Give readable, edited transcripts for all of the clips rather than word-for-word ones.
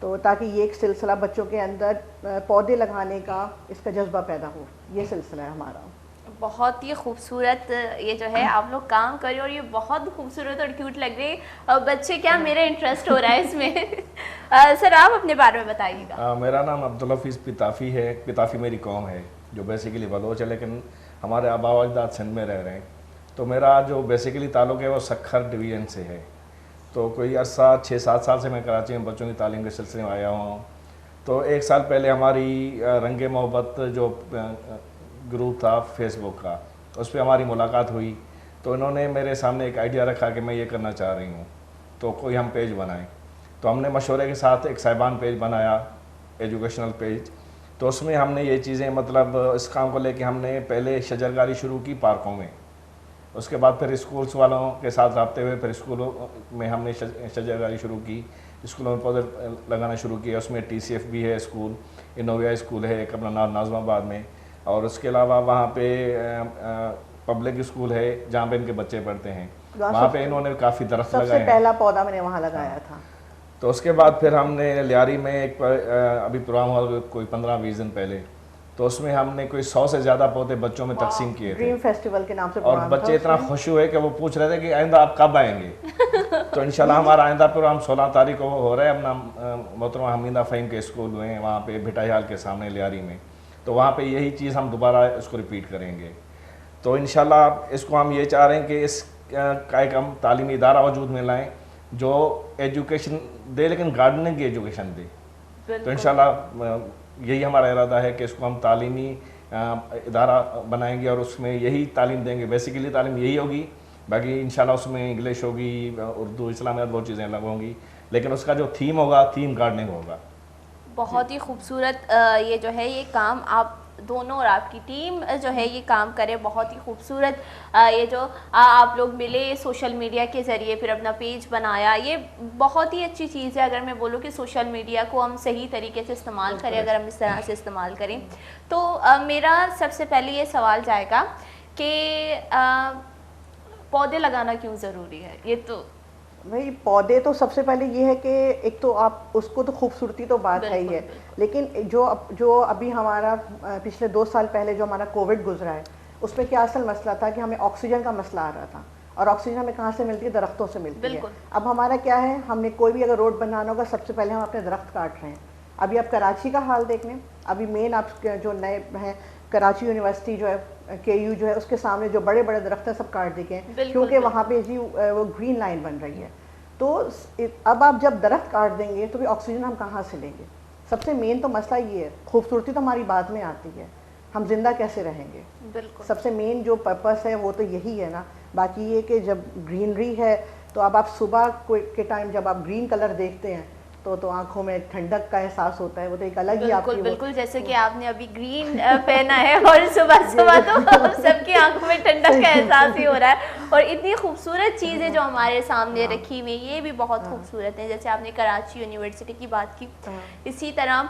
تو تاکہ یہ ایک سلسلہ بچوں کے اندر پودے لگانے کا اس کا جذبہ پیدا ہو. یہ سلسلہ ہے ہمارا. بہت ہی خوبصورت یہ جو ہے آپ لوگ کام کرے اور یہ بہت خوبصورت اور کیوٹ لگ رہی ہے. بچے کیا میرا انٹرسٹ ہو رہا ہے اس میں. سر آپ اپنے بارے میں بتائیے گا. میرا نام عبدالحفیظ پتافی ہے. پتافی میری قوم ہے جو بیسیکلی بلوچ ہے لیکن ہمارے آبا و اجداد سندھ میں رہ رہے ہیں. تو میرا جو بیسیکلی تعلق ہے وہ سکھر ڈویژن سے ہے. تو کوئی عرصہ 6-7 سال سے میں کراچی میں بچوں کی تعلیم کے سلسلے میں آیا ہوں. تو 1 سال پہلے ہماری رنگ محبت جو گروپ تھا فیس بک کا, اس پہ ہماری ملاقات ہوئی. تو انہوں نے میرے سامنے ایک آئیڈیا رکھا کہ میں یہ کرنا چاہ رہی ہوں, تو کوئی ہم پیج بنائیں. تو ہم نے مشورے کے ساتھ ایک صاحبان پیج بنایا, ایجوکیشنل پیج. تو اس میں ہم نے یہ چیزیں مطلب اس کام کو لے کے ہم نے پہلے شجرکاری شروع کی پارکوں میں, اس کے بعد پھر اسکولس والوں کے ساتھ رابطے ہوئے, پھر اسکولوں میں ہم نے شجرکاری شروع کی, اسکولوں میں پودے لگانا شروع کیا. اس میں TCF بھی ہے اسکول, انوویا اسکول ہے ایک اپنا ناظم آباد میں, اور اس کے علاوہ وہاں پہ پبلک اسکول ہے جہاں پہ ان کے بچے پڑھتے ہیں. وہاں پہ انہوں نے کافی درخت لگائے ہیں. سب سے پہلا پودا میں نے وہاں لگایا تھا. تو اس کے بعد پھر ہم نے لیاری میں ایک ابھی پروگرام ہوا کوئی 15-20 دن پہلے, تو اس میں ہم نے کوئی 100 سے زیادہ پودے بچوں میں تقسیم کیے تھے. ڈریم فیسٹیول کے نام سے اور بچے اتنا خوش ہوئے کہ وہ پوچھ رہے تھے کہ آئندہ آپ کب آئیں گے. تو انشاءاللہ ہمارا آئندہ پروگرام 16 تاریخ کو ہو رہا ہے اپنا محترمہ حمیدہ فہیم کے اسکول میں, وہاں پہ بھٹائی ہال کے سامنے لیاری میں. تو وہاں پہ یہی چیز ہم دوبارہ اس کو ریپیٹ کریں گے. تو انشاءاللہ اس کو ہم یہ چاہ رہے ہیں کہ اس کا ایک ہم تعلیمی ادارہ وجود میں لائیں جو ایجوکیشن دے لیکن گارڈننگ کی ایجوکیشن دے. تو انشاءاللہ یہی ہمارا ارادہ ہے کہ اس کو ہم تعلیمی ادارہ بنائیں گے اور اس میں یہی تعلیم دیں گے. بیسیکلی تعلیم یہی ہوگی, باقی انشاءاللہ اس میں انگلش ہوگی, اردو, اسلامیات, بہت چیزیں الگ ہوں گی, لیکن اس کا جو تھیم ہوگا تھیم گارڈننگ ہوگا. بہت ہی خوبصورت یہ جو ہے یہ کام آپ دونوں اور آپ کی ٹیم جو ہے یہ کام کرے. بہت ہی خوبصورت یہ جو آپ لوگ ملے سوشل میڈیا کے ذریعے, پھر اپنا پیج بنایا, یہ بہت ہی اچھی چیز ہے. اگر میں بولوں کہ سوشل میڈیا کو ہم صحیح طریقے سے استعمال کریں, اگر ہم اس طرح سے استعمال کریں, تو میرا سب سے پہلے یہ سوال جائے گا کہ پودے لگانا کیوں ضروری ہے. یہ تو بھائی پودے تو سب سے پہلے یہ ہے کہ ایک تو آپ اس کو تو خوبصورتی تو بات ہے ہی ہے, لیکن جو ابھی ہمارا پچھلے 2 سال پہلے جو ہمارا کووڈ گزرا ہے, اس میں کیا اصل مسئلہ تھا کہ ہمیں آکسیجن کا مسئلہ آ رہا تھا, اور آکسیجن ہمیں کہاں سے ملتی ہے؟ درختوں سے ملتی ہے. اب ہمارا کیا ہے, ہم نے کوئی بھی اگر روڈ بنانا ہوگا سب سے پہلے ہم اپنے درخت کاٹ رہے ہیں. ابھی آپ کراچی کا حال دیکھ لیں, ابھی مین آپ جو نئے ہیں کراچی یونیورسٹی جو ہے KU جو ہے اس کے سامنے جو بڑے بڑے درخت ہیں سب کاٹ دیے گئے کیونکہ وہاں پہ جی وہ گرین لائن بن رہی ہے. تو اب آپ جب درخت کاٹ دیں گے تو بھی آکسیجن ہم کہاں سے لیں گے؟ سب سے مین تو مسئلہ یہ ہے. خوبصورتی تو ہماری بعد میں آتی ہے, ہم زندہ کیسے رہیں گے؟ سب سے مین جو پرپس ہے وہ تو یہی ہے نا. باقی یہ کہ جب گرینری ہے تو اب آپ صبح کے ٹائم جب آپ گرین کلر دیکھتے ہیں تو آنکھوں میں ٹھنڈک کا احساس ہوتا ہے, وہ تو ایک الگ ہی آپ کی بالکل جیسے کہ آپ نے ابھی گرین پہنا ہے اور صبح صبح تو سب کی آنکھوں میں ٹھنڈک کا احساس ہی ہو رہا ہے. اور اتنی خوبصورت چیزیں جو ہمارے سامنے رکھی ہوئی یہ بھی بہت خوبصورت ہیں. جیسے آپ نے کراچی یونیورسٹی کی بات کی, اسی طرح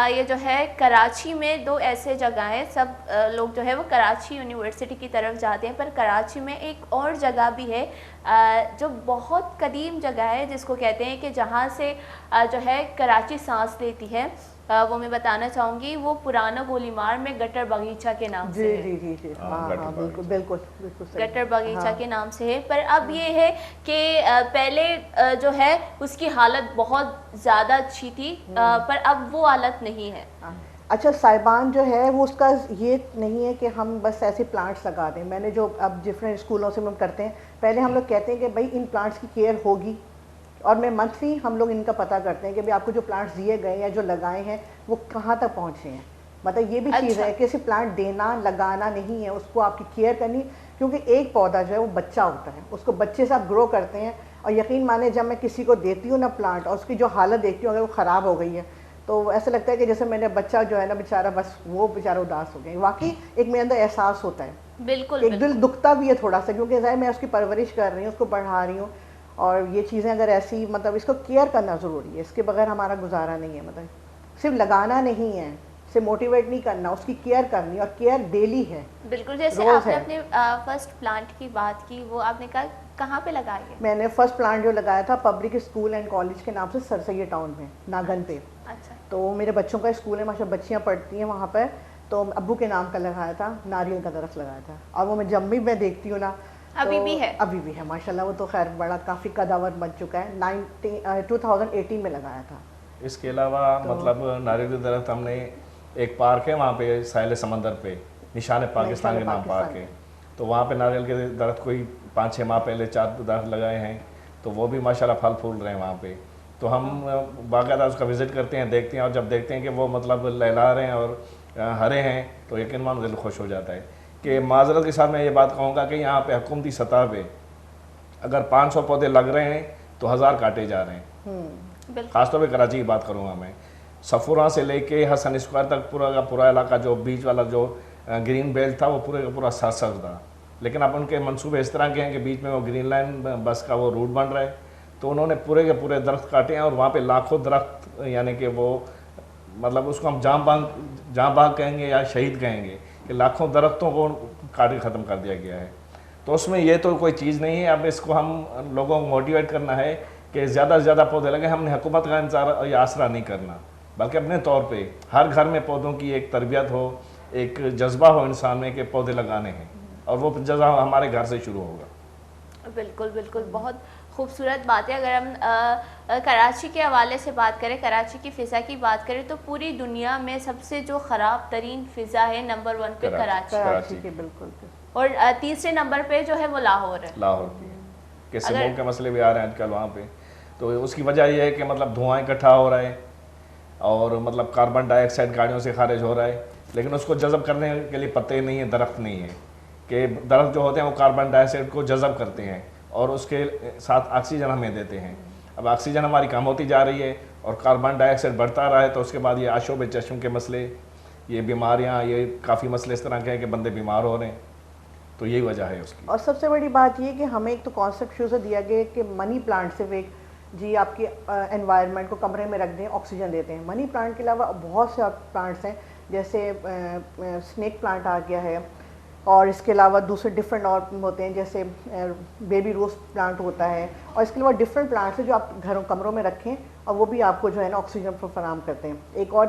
یہ جو ہے کراچی میں 2 ایسے جگہیں, سب لوگ جو ہے وہ کراچی یونیورسٹی کی طرف جاتے ہیں, پر کراچی میں ایک اور جگہ بھی ہے جو بہت قدیم جگہ ہے جس کو کہتے ہیں کہ جہاں سے جو ہے کراچی سانس لیتی ہے. وہ میں بتانا چاہوں گی, وہ پرانا گولی مار میں گٹر باغیچہ کے نام سے ہے. جی جی جی ہاں بالکل گٹر باغیچہ کے نام سے ہے. پر اب یہ ہے کہ پہلے جو ہے اس کی حالت بہت زیادہ اچھی تھی, پر اب وہ حالت نہیں ہے. اچھا صاحبان جو ہے وہ اس کا یہ نہیں ہے کہ ہم بس ایسے پلانٹس لگا دیں. میں نے جو اب ڈفرینٹ اسکولوں سے ہم کرتے ہیں, پہلے ہم لوگ کہتے ہیں کہ بھائی ان پلانٹس کی کیئر ہوگی, اور میں منتھلی ہم لوگ ان کا پتہ کرتے ہیں کہ آپ کو جو پلانٹس دیے گئے یا جو لگائے ہیں وہ کہاں تک پہنچے ہیں. مطلب یہ بھی چیز ہے کہ صرف پلانٹ دینا لگانا نہیں ہے, اس کو آپ کی کیئر کرنی, کیونکہ ایک پودا جو ہے وہ بچہ ہوتا ہے, اس کو بچے سے آپ گرو کرتے ہیں. اور یقین مانے جب میں کسی کو دیتی ہوں نا پلانٹ اور اس کی جو حالت دیکھتی ہوں اگر وہ خراب ہو گئی ہے تو ایسا لگتا ہے کہ جیسے میں نے بچہ جو ہے نا بیچارہ بس وہ بیچارہ اداس ہو گیا. واقعی ایک میرے اندر احساس ہوتا ہے, بالکل ایک دل دکھتا بھی ہے تھوڑا سا, کیونکہ ظاہر میں اس کی پرورش کر رہی ہوں, اس کو پڑھا رہی ہوں, اور یہ چیزیں اگر ایسی مطلب اس کو کیئر کرنا ضروری ہے, اس کے بغیر ہمارا گزارا نہیں ہے. مطلب صرف لگانا نہیں ہے, سے موٹیویٹ نہیں کرنا, اس کی کیئر کرنی, اور کیئر ڈیلی ہے. بالکل, جیسے روز آپ نے ہے. اپنے فرسٹ پلانٹ کی بات کی, وہ آپ نے کہا کہاں پہ لگائی ہے؟ میں نے فرسٹ پلانٹ جو لگایا تھا پبلک اسکول اینڈ کالج کے نام سے سر سید ٹاؤن میں, ناگن پہ. اچھا. تو میرے بچوں کا اسکول ہے, ماشاء بچیاں پڑھتی ہیں وہاں پہ, تو ابو کے نام کا لگایا تھا, ناریل کا درخت لگایا تھا. اور وہ میں جب بھی میں دیکھتی ہوں نا, ابھی بھی ہے؟ ابھی بھی ہے ماشاء اللہ. وہ تو خیر بڑا کافی قداور بن چکا ہے. 2018 میں لگایا تھا. اس کے علاوہ مطلب ناریل کے درخت ہم نے ایک پارک ہے وہاں پہ ساحل سمندر پہ, نشان پاکستان کے نام پارک ہے, تو وہاں پہ ناریل کے درخت کوئی 5-6 ماہ پہلے 4 درخت لگائے ہیں, تو وہ بھی ماشاءاللہ پھل پھول رہے ہیں وہاں پہ. تو ہم باقاعدہ اس کا وزٹ کرتے ہیں, دیکھتے ہیں, اور جب دیکھتے ہیں کہ وہ مطلب لہلا رہے ہیں اور ہرے ہیں تو یقیناً دل خوش ہو جاتا ہے. کہ معذرت کے ساتھ میں یہ بات کہوں گا کہ یہاں پہ حکومتی سطح پہ اگر 500 پودے لگ رہے ہیں تو 1000 کاٹے جا رہے ہیں. خاص طور پہ کراچی کی بات کروں گا میں, صفورہ سے لے کے حسن اسکوائر تک پورا کا پورا علاقہ جو بیچ والا جو گرین بیلٹ تھا وہ پورے کا پورا سرسبز تھا, لیکن اب ان کے منصوبے اس طرح کے ہیں کہ بیچ میں وہ گرین لائن بس کا وہ روٹ بن رہا ہے, تو انہوں نے پورے کے پورے درخت کاٹے ہیں, اور وہاں پہ لاکھوں درخت, یعنی کہ وہ مطلب اس کو ہم جاں باغ کہیں گے یا شہید کہیں گے, کہ لاکھوں درختوں کو کاٹ کے ختم کر دیا گیا ہے. تو اس میں یہ تو کوئی چیز نہیں ہے. اب اس کو ہم لوگوں کو موٹیویٹ کرنا ہے کہ زیادہ سے زیادہ پودے لگیں. ہم نے حکومت کا انتظار یا آسرا نہیں کرنا, بلکہ اپنے طور پہ ہر گھر میں پودوں کی ایک تربیت ہو, ایک جذبہ ہو انسان میں کہ پودے لگانے ہیں, اور وہ جذبہ ہمارے گھر سے شروع ہوگا. بالکل بالکل, بہت خوبصورت بات ہے. اگر ہم کراچی کے حوالے سے بات کریں, کراچی کی فضا کی بات کریں, تو پوری دنیا میں سب سے جو خراب ترین فضا ہے نمبر 1 پہ کراچی کے بالکل, اور تیسرے نمبر پہ جو ہے وہ لاہور ہے. لاہور کی کہ سموک کے مسئلے بھی آ رہے ہیں آج کل وہاں پہ, تو اس کی وجہ یہ ہے کہ مطلب دھواں اکٹھا ہو رہا ہے, اور مطلب کاربن ڈائی آکسائڈ گاڑیوں سے خارج ہو رہا ہے, لیکن اس کو جذب کرنے کے لیے پتے نہیں ہیں, درخت نہیں ہے. کہ درخت جو ہوتے ہیں وہ کاربن ڈائی آکسائڈ کو جذب کرتے ہیں اور اس کے ساتھ آکسیجن ہمیں دیتے ہیں. اب آکسیجن ہماری کم ہوتی جا رہی ہے اور کاربن ڈائی آکسائڈ بڑھتا رہا ہے, تو اس کے بعد یہ آشوب چشم کے مسئلے, یہ بیماریاں, یہ کافی مسئلے اس طرح کے ہیں کہ بندے بیمار ہو رہے ہیں. تو یہی وجہ ہے اس کی. اور سب سے بڑی بات یہ کہ ہمیں ایک تو کانسیپٹ شروع سے دیا گیا کہ منی پلانٹ صرف ایک جی آپ کی انوائرمنٹ کو کمرے میں رکھ دیں, آکسیجن دیتے ہیں. منی پلانٹ کے علاوہ بہت سے پلانٹس ہیں, جیسے اسنیک پلانٹ آ گیا ہے, اور اس کے علاوہ دوسرے ڈفرینٹ اور ہوتے ہیں, جیسے بیبی روز پلانٹ ہوتا ہے, اور اس کے علاوہ ڈفرینٹ پلانٹس ہیں جو آپ گھروں کمروں میں رکھیں اور وہ بھی آپ کو جو ہے نا آکسیجن فراہم کرتے ہیں. ایک اور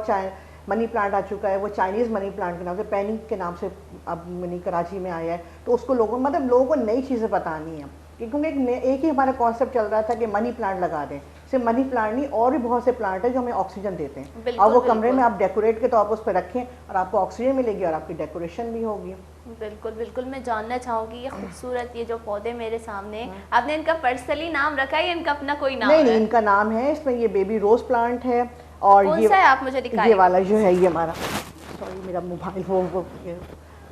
منی پلانٹ آ چکا ہے, وہ چائنیز منی پلانٹ کے نام سے, پینی کے نام سے اب منی کراچی میں آیا ہے. تو اس کو لوگوں کو نئی چیزیں بتانی ہیں, کیونکہ ایک ہی ہمارا کانسیپٹ چل رہا تھا کہ منی پلانٹ لگا دیں. صرف منی پلانٹ نہیں, اور بھی بہت سے پلانٹ ہیں جو ہمیں آکسیجن دیتے ہیں, اور وہ کمرے میں آپ ڈیکوریٹ کے طور پر اس پہ رکھیں اور آپ کو آکسیجن ملے گی اور آپ کی ڈیکوریشن بھی ہوگی. بالکل بالکل. میں جاننا چاہوں گی یہ خوبصورت یہ جو پودے میرے سامنے, آپ نے ان کا پرسنلی نام رکھا ہے یا ان کا اپنا کوئی نام ہے؟ نہیں, ان کا نام ہے. اس میں یہ بیبی روز پلانٹ ہے, اور کون سا ہے آپ مجھے دکھائیں. یہ والا جو ہے, یہ ہمارا, سوری میرا موبائل وہ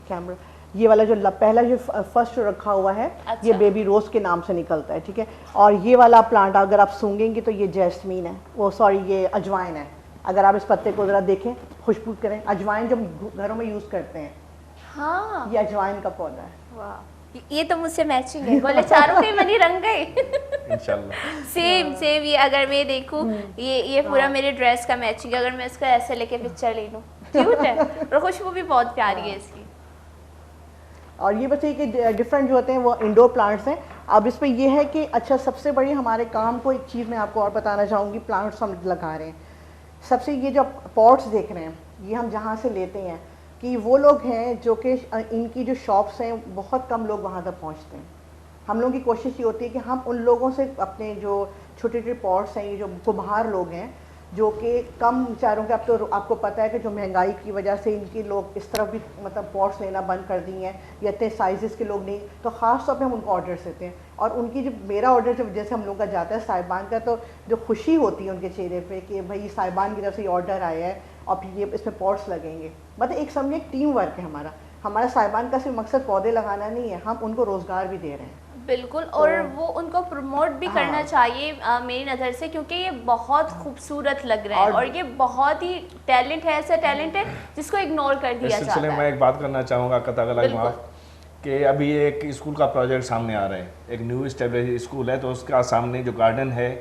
کیمرہ, یہ والا جو پہلا جو فرسٹ رکھا ہوا ہے, یہ بیبی روز کے نام سے نکلتا ہے, ٹھیک ہے. اور یہ والا پلانٹ اگر آپ سونگیں گے تو یہ جیسمین ہے, وہ سوری یہ اجوائن ہے. اگر آپ اس پتے کو ذرا دیکھیں, خوشبو کریں, اجوائن جو گھروں میں یوز کرتے ہیں, ہاں یہ اجوائن کا پودا ہے. واہ, یہ تو مجھ سے میچنگ ہے. بولے چاروں کے منی رنگ گئے انشاءاللہ سیم سیم. یہ اگر میں دیکھوں, یہ پورا میرے ڈریس کا میچنگ ہے. اگر میں اس کا ایسے لے کے پکچر لے لوں, کیوٹ ہے, اور خوشبو بھی بہت پیاری ہے اس کی. اور یہ بس یہ کہ ڈفرینٹ جو ہوتے ہیں وہ انڈور پلانٹس ہیں. اب اس پہ یہ ہے کہ اچھا, سب سے بڑی ہمارے کام کو ایک چیز میں آپ کو اور بتانا چاہوں گی. پلانٹس ہم لگا رہے ہیں, سب سے یہ جو پاٹس دیکھ رہے ہیں, یہ ہم جہاں سے لیتے ہیں, کہ وہ لوگ ہیں جو کہ ان کی جو شاپس ہیں بہت کم لوگ وہاں تک پہنچتے ہیں. ہم لوگوں کی کوشش یہ ہوتی ہے کہ ہم ان لوگوں سے اپنے جو چھوٹے چھوٹے پاٹس ہیں, یہ جو کمہار لوگ ہیں جو کہ کم بیچاروں کے, اب تو آپ کو پتہ ہے کہ جو مہنگائی کی وجہ سے ان کی لوگ اس طرف بھی مطلب پاٹس لینا بند کر دی ہیں, یا اتنے سائزز کے لوگ نہیں, تو خاص طور پہ ہم ان کو آرڈرس دیتے ہیں. اور ان کی جو میرا آرڈر جو جیسے ہم لوگ کا جاتا ہے صاحبان کا, تو جو خوشی ہوتی ہے ان کے چہرے پہ کہ بھائی صاحبان کی طرف سے یہ آرڈر آیا ہے اور پھر یہ اس میں پاٹس لگیں گے. مطلب ایک سمجھے ایک ٹیم ورک ہے ہمارا صاحبان کا صرف مقصد پودے لگانا نہیں ہے, ہم ان کو روزگار بھی دے رہے ہیں. بالکل, اور وہ ان کو پروموٹ بھی کرنا چاہیے میری نظر سے, کیونکہ یہ بہت خوبصورت لگ رہا ہے اور یہ بہت ہی ٹیلنٹ ہے, ایسا ٹیلنٹ ہے جس کو اگنور کر دیا جاتا ہے. اس سلسلے میں ایک بات کرنا چاہوں گا قطع غلط معاف, کہ ابھی ایک اسکول کا پروجیکٹ سامنے آ رہا ہے, ایک نیو اسٹیبلش اسکول ہے, تو اس کا سامنے جو گارڈن ہے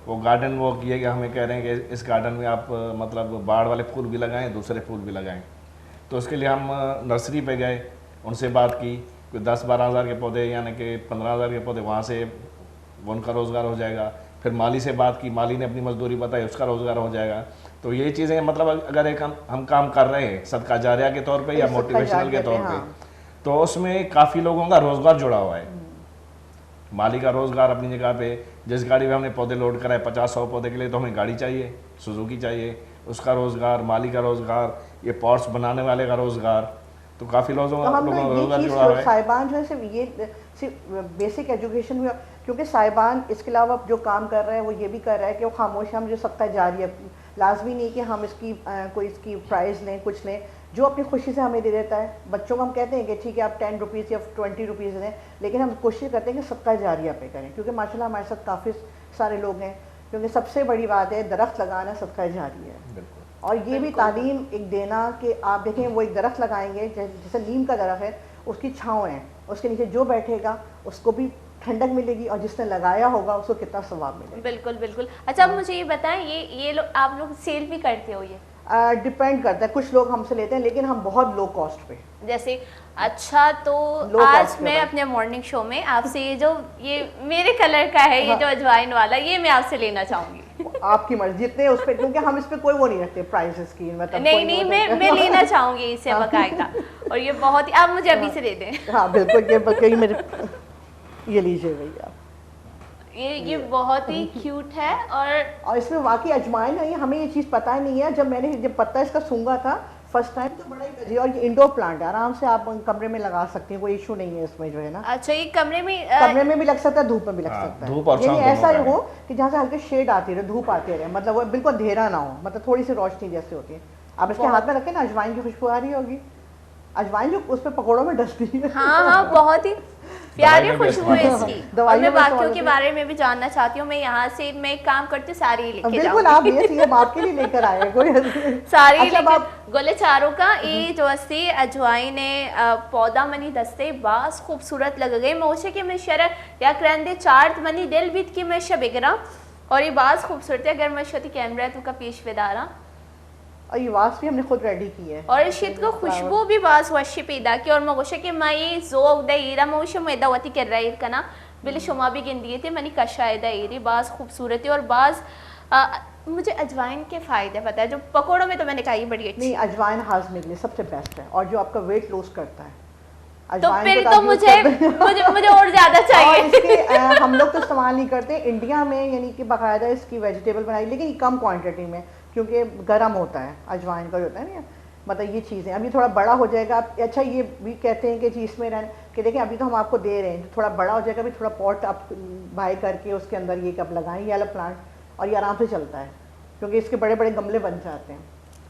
وہ گارڈن وہ کیے کہ ہمیں کہہ رہے ہیں کہ اس گارڈن میں آپ مطلب باڑ والے پھول بھی لگائیں, دوسرے پھول بھی لگائیں. تو اس کے لیے ہم نرسری پہ گئے, ان سے بات کی, کوئی 10-12 ہزار کے پودے یعنی کہ 15 ہزار کے پودے, وہاں سے ان کا روزگار ہو جائے گا. پھر مالی سے بات کی, مالی نے اپنی مزدوری بتائی, اس کا روزگار ہو جائے گا. تو یہ چیزیں مطلب اگر ایک ہم کام کر رہے ہیں صدقہ جاریہ کے طور پہ یا موٹیویشنل کے طور پہ, تو اس میں کافی لوگوں کا روزگار جڑا ہوا ہے. مالی کا روزگار اپنی جگہ پہ, جس گاڑی میں ہم نے پودے لوڈ کرائے 50-100 پودے کے لیے, تو ہمیں گاڑی چاہیے, سوزوکی چاہیے, اس کا روزگار, مالی کا روزگار, یہ پاٹس بنانے والے کا روزگار. تو کافی لوگوں کا روزگار جڑا ہوا ہے. صاحبان جو ہے صرف یہ صرف بیسک ایجوکیشن میں, کیونکہ صاحبان اس کے علاوہ جو کام کر رہے ہیں وہ یہ بھی کر رہا ہے کہ وہ خاموش, ہم جو صدقہ جاریہ, لازمی نہیں کہ ہم اس کی کوئی اس کی پرائز لیں, کچھ لیں, جو اپنی خوشی سے ہمیں دے دیتا ہے. بچوں کو ہم کہتے ہیں کہ ٹھیک ہے آپ 10 روپیز یا 20 روپیز دیں, لیکن ہم کوشش کرتے ہیں کہ صدقہ جاریہ پہ کریں, کیونکہ ماشاء اللہ ہمارے ساتھ کافی سارے لوگ ہیں. کیونکہ سب سے بڑی بات ہے درخت لگانا صدقہ جاریہ ہے. اور یہ بھی تعلیم ایک دینا کہ آپ دیکھیں وہ ایک درخت لگائیں گے, جیسے نیم کا درخت ہے, اس کی چھاؤں ہے, اس کے نیچے جو بیٹھے گا اس کو بھی ٹھنڈک ملے گی, اور جس نے لگایا ہوگا اس کو کتنا ثواب ملے گا. بالکل بالکل. اچھا اب مجھے یہ بتائیں, یہ لوگ آپ لوگ سیل بھی کرتے ہو؟ یہ ڈپینڈ کرتا ہے, کچھ لوگ ہم سے لیتے ہیں لیکن ہم بہت لو کاسٹ پہ. جیسے اچھا تو آج میں اپنے مارننگ شو میں آپ سے یہ میرے کلر کا ہے, یہ جو اجوائن والا, یہ میں آپ سے لینا چاہوں گی. آپ کی مرضی, جتنے اس پہ, کیونکہ ہم اس پہ کوئی وہ نہیں رکھتے پرائسز کی, مطلب نہیں میں لینا چاہوں گی اسے باقاعدہ, اور یہ بہت ہی, آپ مجھے ابھی سے دے دیں. ہاں بالکل, یہ میرے یہ لیجیے بھیا, یہ بہت ہی کیوٹ ہے. اور اس میں واقعی اجوائن ہے, ہمیں یہ چیز پتہ ہی نہیں ہے. جب پتہ اس کا سونگا تھا فرسٹ ٹائم تو بڑا ہی, اور یہ انڈور پلانٹ ہے, آرام سے آپ کمرے میں لگا سکتے ہیں, کوئی ایشو نہیں ہے اس میں جو ہے نا. اچھا, یہ کمرے میں بھی لگ سکتا ہے, دھوپ میں بھی لگ سکتا ہے. یعنی ایسا ہی ہو کہ جہاں سے ہلکے شیڈ آتی رہے, دھوپ آتی رہے, مطلب وہ بالکل اندھیرا نہ ہو, مطلب تھوڑی سی روشنی جیسے ہوتی ہے. آپ اس کے ہاتھ میں رکھیں نا, اجوائن کی خوشبو آ رہی ہوگی, اجوائن جو اس پہ پکوڑوں میں ڈستی ہے. ہاں بہت ہی پیاری خوشبو ہے اس کی. اور میں باقیوں کے بارے میں بھی جاننا چاہتی ہوں. میں یہاں سے میں ایک کام کرتی ہوں, ساری لے کے بالکل, آپ یہ آپ کے لیے لے کر آئے کوئی ساری گلے چاروں کا. یہ جو اسی اجوائن پودا منی دستے باس خوبصورت لگ گئے. موشے کے میں شرح یا کرندے چارت منی دل بیت کی میں شبگرا, اور یہ باس خوبصورت ہے. اگر میں شوتی کیمرہ تو کا پیش ودارا, اور یہ واس بھی ہم نے خود ریڈی کی ہے, اور شید کو خوشبو بھی باز وشی پیدا کی. اور مگوشے کہ میں زوگ دا ایرا موشے میدا وتی کر رہا کنا بلی شما بھی گندیے تھے منی کشا دا ایری باز خوبصورت ہے. اور باز مجھے اجوائن کے فائدے پتہ ہے, جو پکوڑوں میں تو میں نے کہا یہ بڑی اچھی. نہیں, اجوائن ہاضمے کے لیے سب سے بیسٹ ہے, اور جو آپ کا ویٹ لوز کرتا ہے. تو پھر تو مجھے اور زیادہ چاہیے. اس کے ہم لوگ تو استعمال نہیں کرتے انڈیا میں, یعنی کہ باقاعدہ اس کی ویجیٹیبل بنائی, لیکن کم کوانٹٹی میں, کیونکہ گرم ہوتا ہے اجوائن کا جو ہوتا ہے نا, مطلب یہ چیزیں. ابھی تھوڑا بڑا ہو جائے گا. اچھا یہ بھی کہتے ہیں کہ جی اس میں کہ دیکھیں ابھی تو ہم آپ کو دے رہے ہیں, تھوڑا بڑا ہو جائے گا, ابھی تھوڑا پاٹ آپ بائی کر کے اس کے اندر یہ کب لگائیں, یہ والا پلانٹ, اور یہ آرام سے چلتا ہے, کیونکہ اس کے بڑے بڑے گملے بن جاتے ہیں.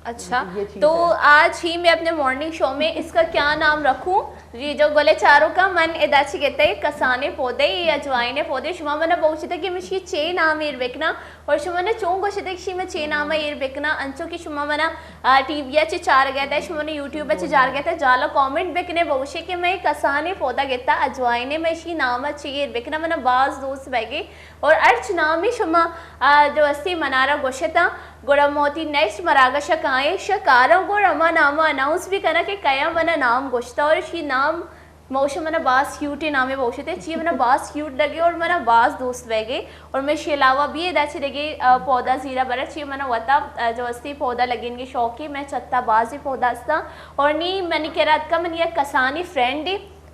اچھا, تو آج ہی میں اپنے مارننگ شو میں اس کا کیا نام رکھوں؟ یہ جو گلے چاروں کا من اداچی کہتا ہے کسانے پودے, یہ اجوائنے پودے. شما منا بوچھتا کہ مشی چے نام ایر بکنا, اور شما نے چون گوشتا کہ میں چے نام ایر بکنا انچو کہ شما منا ٹی وی چے چار گیا تھا, شما نے یوٹیوب چے جار گیا تھا, جالا کامنٹ بکنے بوشے کہ میں کسانے پودا گتا اجوائنے میں شی نام چے ایر بکنا. منا باز دوست بیگے, اور ارچ نامی شما جو اسی منارا گوشتا گوڑا موتی نیکسٹ مراگا شکائیں شکاروں کو رما نامہ اناؤنس بھی کرنا کہ کیا منا نام گوشتا, اور شی نام موشا منا باس کیوٹی نامے بوشے تھے, چیئے منا باس کیوٹ لگے, اور منا باس دوست بیگے. اور میں شی علاوہ بھی ادا چی لگے پودا زیرہ برا, چیئے منا وطا جو استی پودا لگیں گے شوقی, میں چتا بازی پودا استا. اور نی منی کہہ رہا کا منی کسانی فرینڈ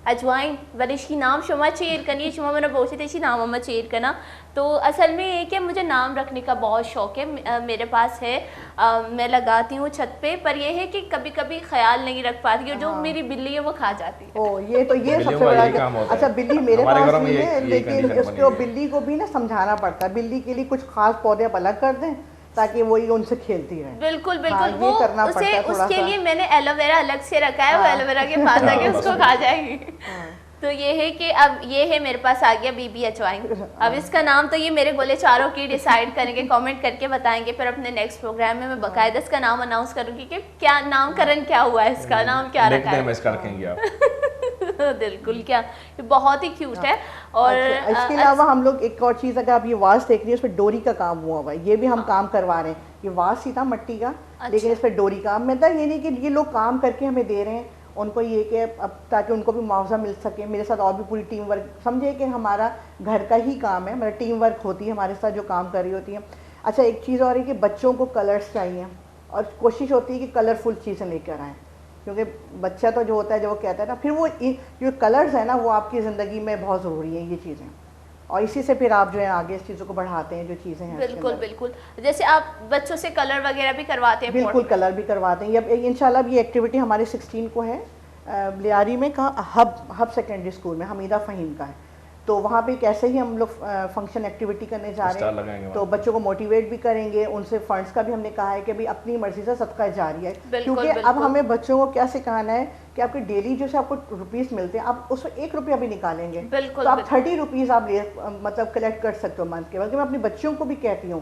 اجوائن ولی شی نام شما چیر کنی, شما منا بوشے تھے شی نام اما چیر کنا. تو اصل میں یہ کہ مجھے نام رکھنے کا بہت شوق ہے, میرے پاس ہے, میں لگاتی ہوں چھت پہ, پر یہ ہے کہ کبھی کبھی خیال نہیں رکھ پاتی, اور جو میری بلی ہے وہ کھا جاتی ہے. یہ تو یہ سب سے بڑا. اچھا بلی میرے پاس بھی ہے, لیکن اس کو بلی کو بھی نا سمجھانا پڑتا ہے. بلی کے لیے کچھ خاص پودے آپ الگ کر دیں تاکہ وہی ان سے کھیلتی رہے. بالکل بالکل, وہ اسے اس کے لیے میں نے ایلو ویرا الگ سے رکھا ہے, وہ ایلو ویرا کے پاس آ کے اس کو کھا جائے گی. تو یہ ہے کہ اب یہ ہے میرے پاس آ گیا بی بی اجوائن. اب اس کا نام تو یہ میرے گولے چاروں کی ڈیسائیڈ کریں گے, کامنٹ کر کے بتائیں گے. پھر اپنے نیکسٹ پروگرام میں باقاعدہ اس کا نام اناؤنس کروں گی کہ کیا نام کرن کیا ہوا ہے, اس کا نام کیا رکھا ہے. اس کا رکھیں گے آپ. بالکل, کیا یہ بہت ہی کیوٹ ہے. اور اس کے علاوہ ہم لوگ ایک اور چیز, اگر آپ یہ واز دیکھ رہی ہیں اس پہ ڈوری کا کام ہوا ہوا ہے, یہ بھی ہم کام کروا رہے ہیں. یہ واز ہی تھا مٹی کا, لیکن اس پہ ڈوری کا. مطلب یہ نہیں کہ یہ لوگ کام کر کے ہمیں دے رہے ہیں, ان کو یہ کہ اب تاکہ ان کو بھی معاوضہ مل سکے. میرے ساتھ اور بھی پوری ٹیم ورک, سمجھے کہ ہمارا گھر کا ہی کام ہے, مطلب ٹیم ورک ہوتی ہے ہمارے ساتھ جو کام کر رہی ہوتی ہے. اچھا ایک چیز اور ہے کہ بچوں کو کلرس چاہیے, اور کوشش ہوتی ہے کہ کلرفل چیزیں لے کر آئیں, کیونکہ بچہ تو جو ہوتا ہے جو وہ کہتا ہے نا, پھر وہ جو کلرز ہیں نا وہ آپ کی زندگی میں بہت ضروری ہیں یہ چیزیں, اور اسی سے پھر آپ جو ہے آگے اس چیزوں کو بڑھاتے ہیں جو چیزیں ہیں. بالکل بالکل, جیسے آپ بچوں سے کلر وغیرہ بھی کرواتے ہیں؟ بالکل کلر بھی کرواتے ہیں. اب انشاءاللہ اب یہ ایکٹیویٹی ہماری 16 کو ہے لیاری میں, کہاں ہب سیکنڈری اسکول میں, حمیدہ فہیم کا ہے. تو وہاں پہ کیسے ہی ہم لوگ فنکشن ایکٹیویٹی کرنے جا رہے ہیں, تو بچوں کو موٹیویٹ بھی کریں گے. ان سے فنڈس کا بھی ہم نے کہا ہے کہ بھائی اپنی مرضی سے صدقہ جاری ہے, کیونکہ اب ہمیں بچوں کو کیا سکھانا ہے کہ آپ کے ڈیلی جو سے آپ کو روپیز ملتے ہیں, آپ اس میں 1 روپیہ بھی نکالیں گے تو آپ 30 روپیز آپ مطلب کلیکٹ کر سکتے ہو منتھ کے. بلکہ میں اپنے بچوں کو بھی کہتی ہوں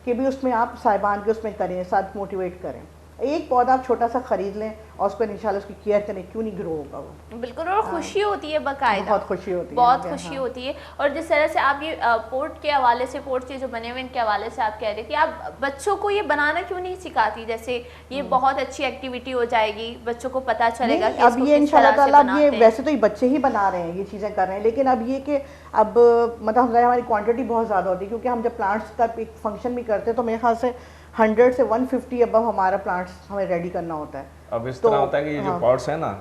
کہ بھی اس میں آپ صاحبان کے اس میں کریں, ساتھ موٹیویٹ کریں. ایک پودا آپ چھوٹا سا خرید لیں اور اس کو انشاءاللہ اس کی کیئر کریں, کیوں نہیں گرو ہوگا وہ. بالکل, اور خوشی ہوتی ہے باقاعدہ, بہت خوشی ہوتی ہے, بہت خوشی ہوتی ہے. اور جس طرح سے آپ یہ پورٹ کے حوالے سے, پورٹ کے جو بنے ہوئے ان کے حوالے سے آپ کہہ رہے کہ آپ بچوں کو یہ بنانا کیوں نہیں سکھاتی, جیسے یہ بہت اچھی ایکٹیویٹی ہو جائے گی, بچوں کو پتہ چلے گا کہ اب یہ انشاءاللہ تعالیٰ اب یہ ویسے تو یہ بچے ہی بنا رہے ہیں, یہ چیزیں کر رہے ہیں, لیکن اب یہ کہ اب مطلب ہماری کوانٹٹی بہت زیادہ ہوتی ہے, کیونکہ ہم جب پلانٹس کا ایک فنکشن بھی کرتے ہیں تو میرے خیال سے 100 سے 150 ابو ہمارا پلانٹس ہمیں ریڈی کرنا ہوتا ہے. اب اس طرح ہوتا ہے کہ یہ جو پاٹس ہیں نا,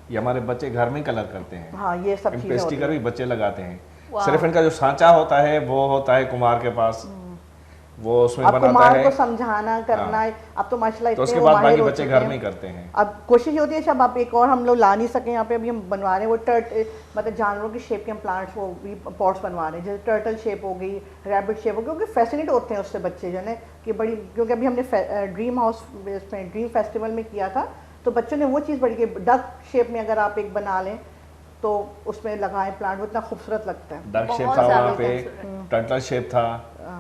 یہ ہمارے بچے گھر میں کلر کرتے ہیں. ہاں یہ سب چیزیں پیسٹیکر بھی بچے لگاتے ہیں. صرف ان کا جو سانچا ہوتا ہے وہ ہوتا ہے کمار کے پاس, وہ اس میں بناتا ہے. کمار کو سمجھانا کرنا, اب تو ماشاءاللہ تو اس کے بعد باقی بچے گھر میں ہی کرتے ہیں. اب کوشش ہوتی ہے جب آپ ایک اور ہم لوگ لا نہیں سکیں, یہاں پہ ابھی ہم بنوا رہے ہیں وہ مطلب جانوروں کی شیپ کے ہم پلانٹس وہ بھی پاٹس بنوا رہے ہیں, جیسے ٹرٹل شیپ ہو گئی, ریبٹ شیپ ہو گئی, کیونکہ فیسنیٹ ہوتے ہیں اس سے بچے جو ہے کہ بڑی, کیونکہ ابھی ہم نے ڈریم ہاؤس میں ڈریم فیسٹیول میں کیا تھا, تو بچوں نے وہ چیز بڑی کہ ڈک شیپ میں اگر آپ ایک بنا لیں تو اس میں لگائیں پلانٹ, وہ اتنا خوبصورت لگتا ہے. ڈک شیپ تھا, وہاں پہ ٹرٹل شیپ تھا,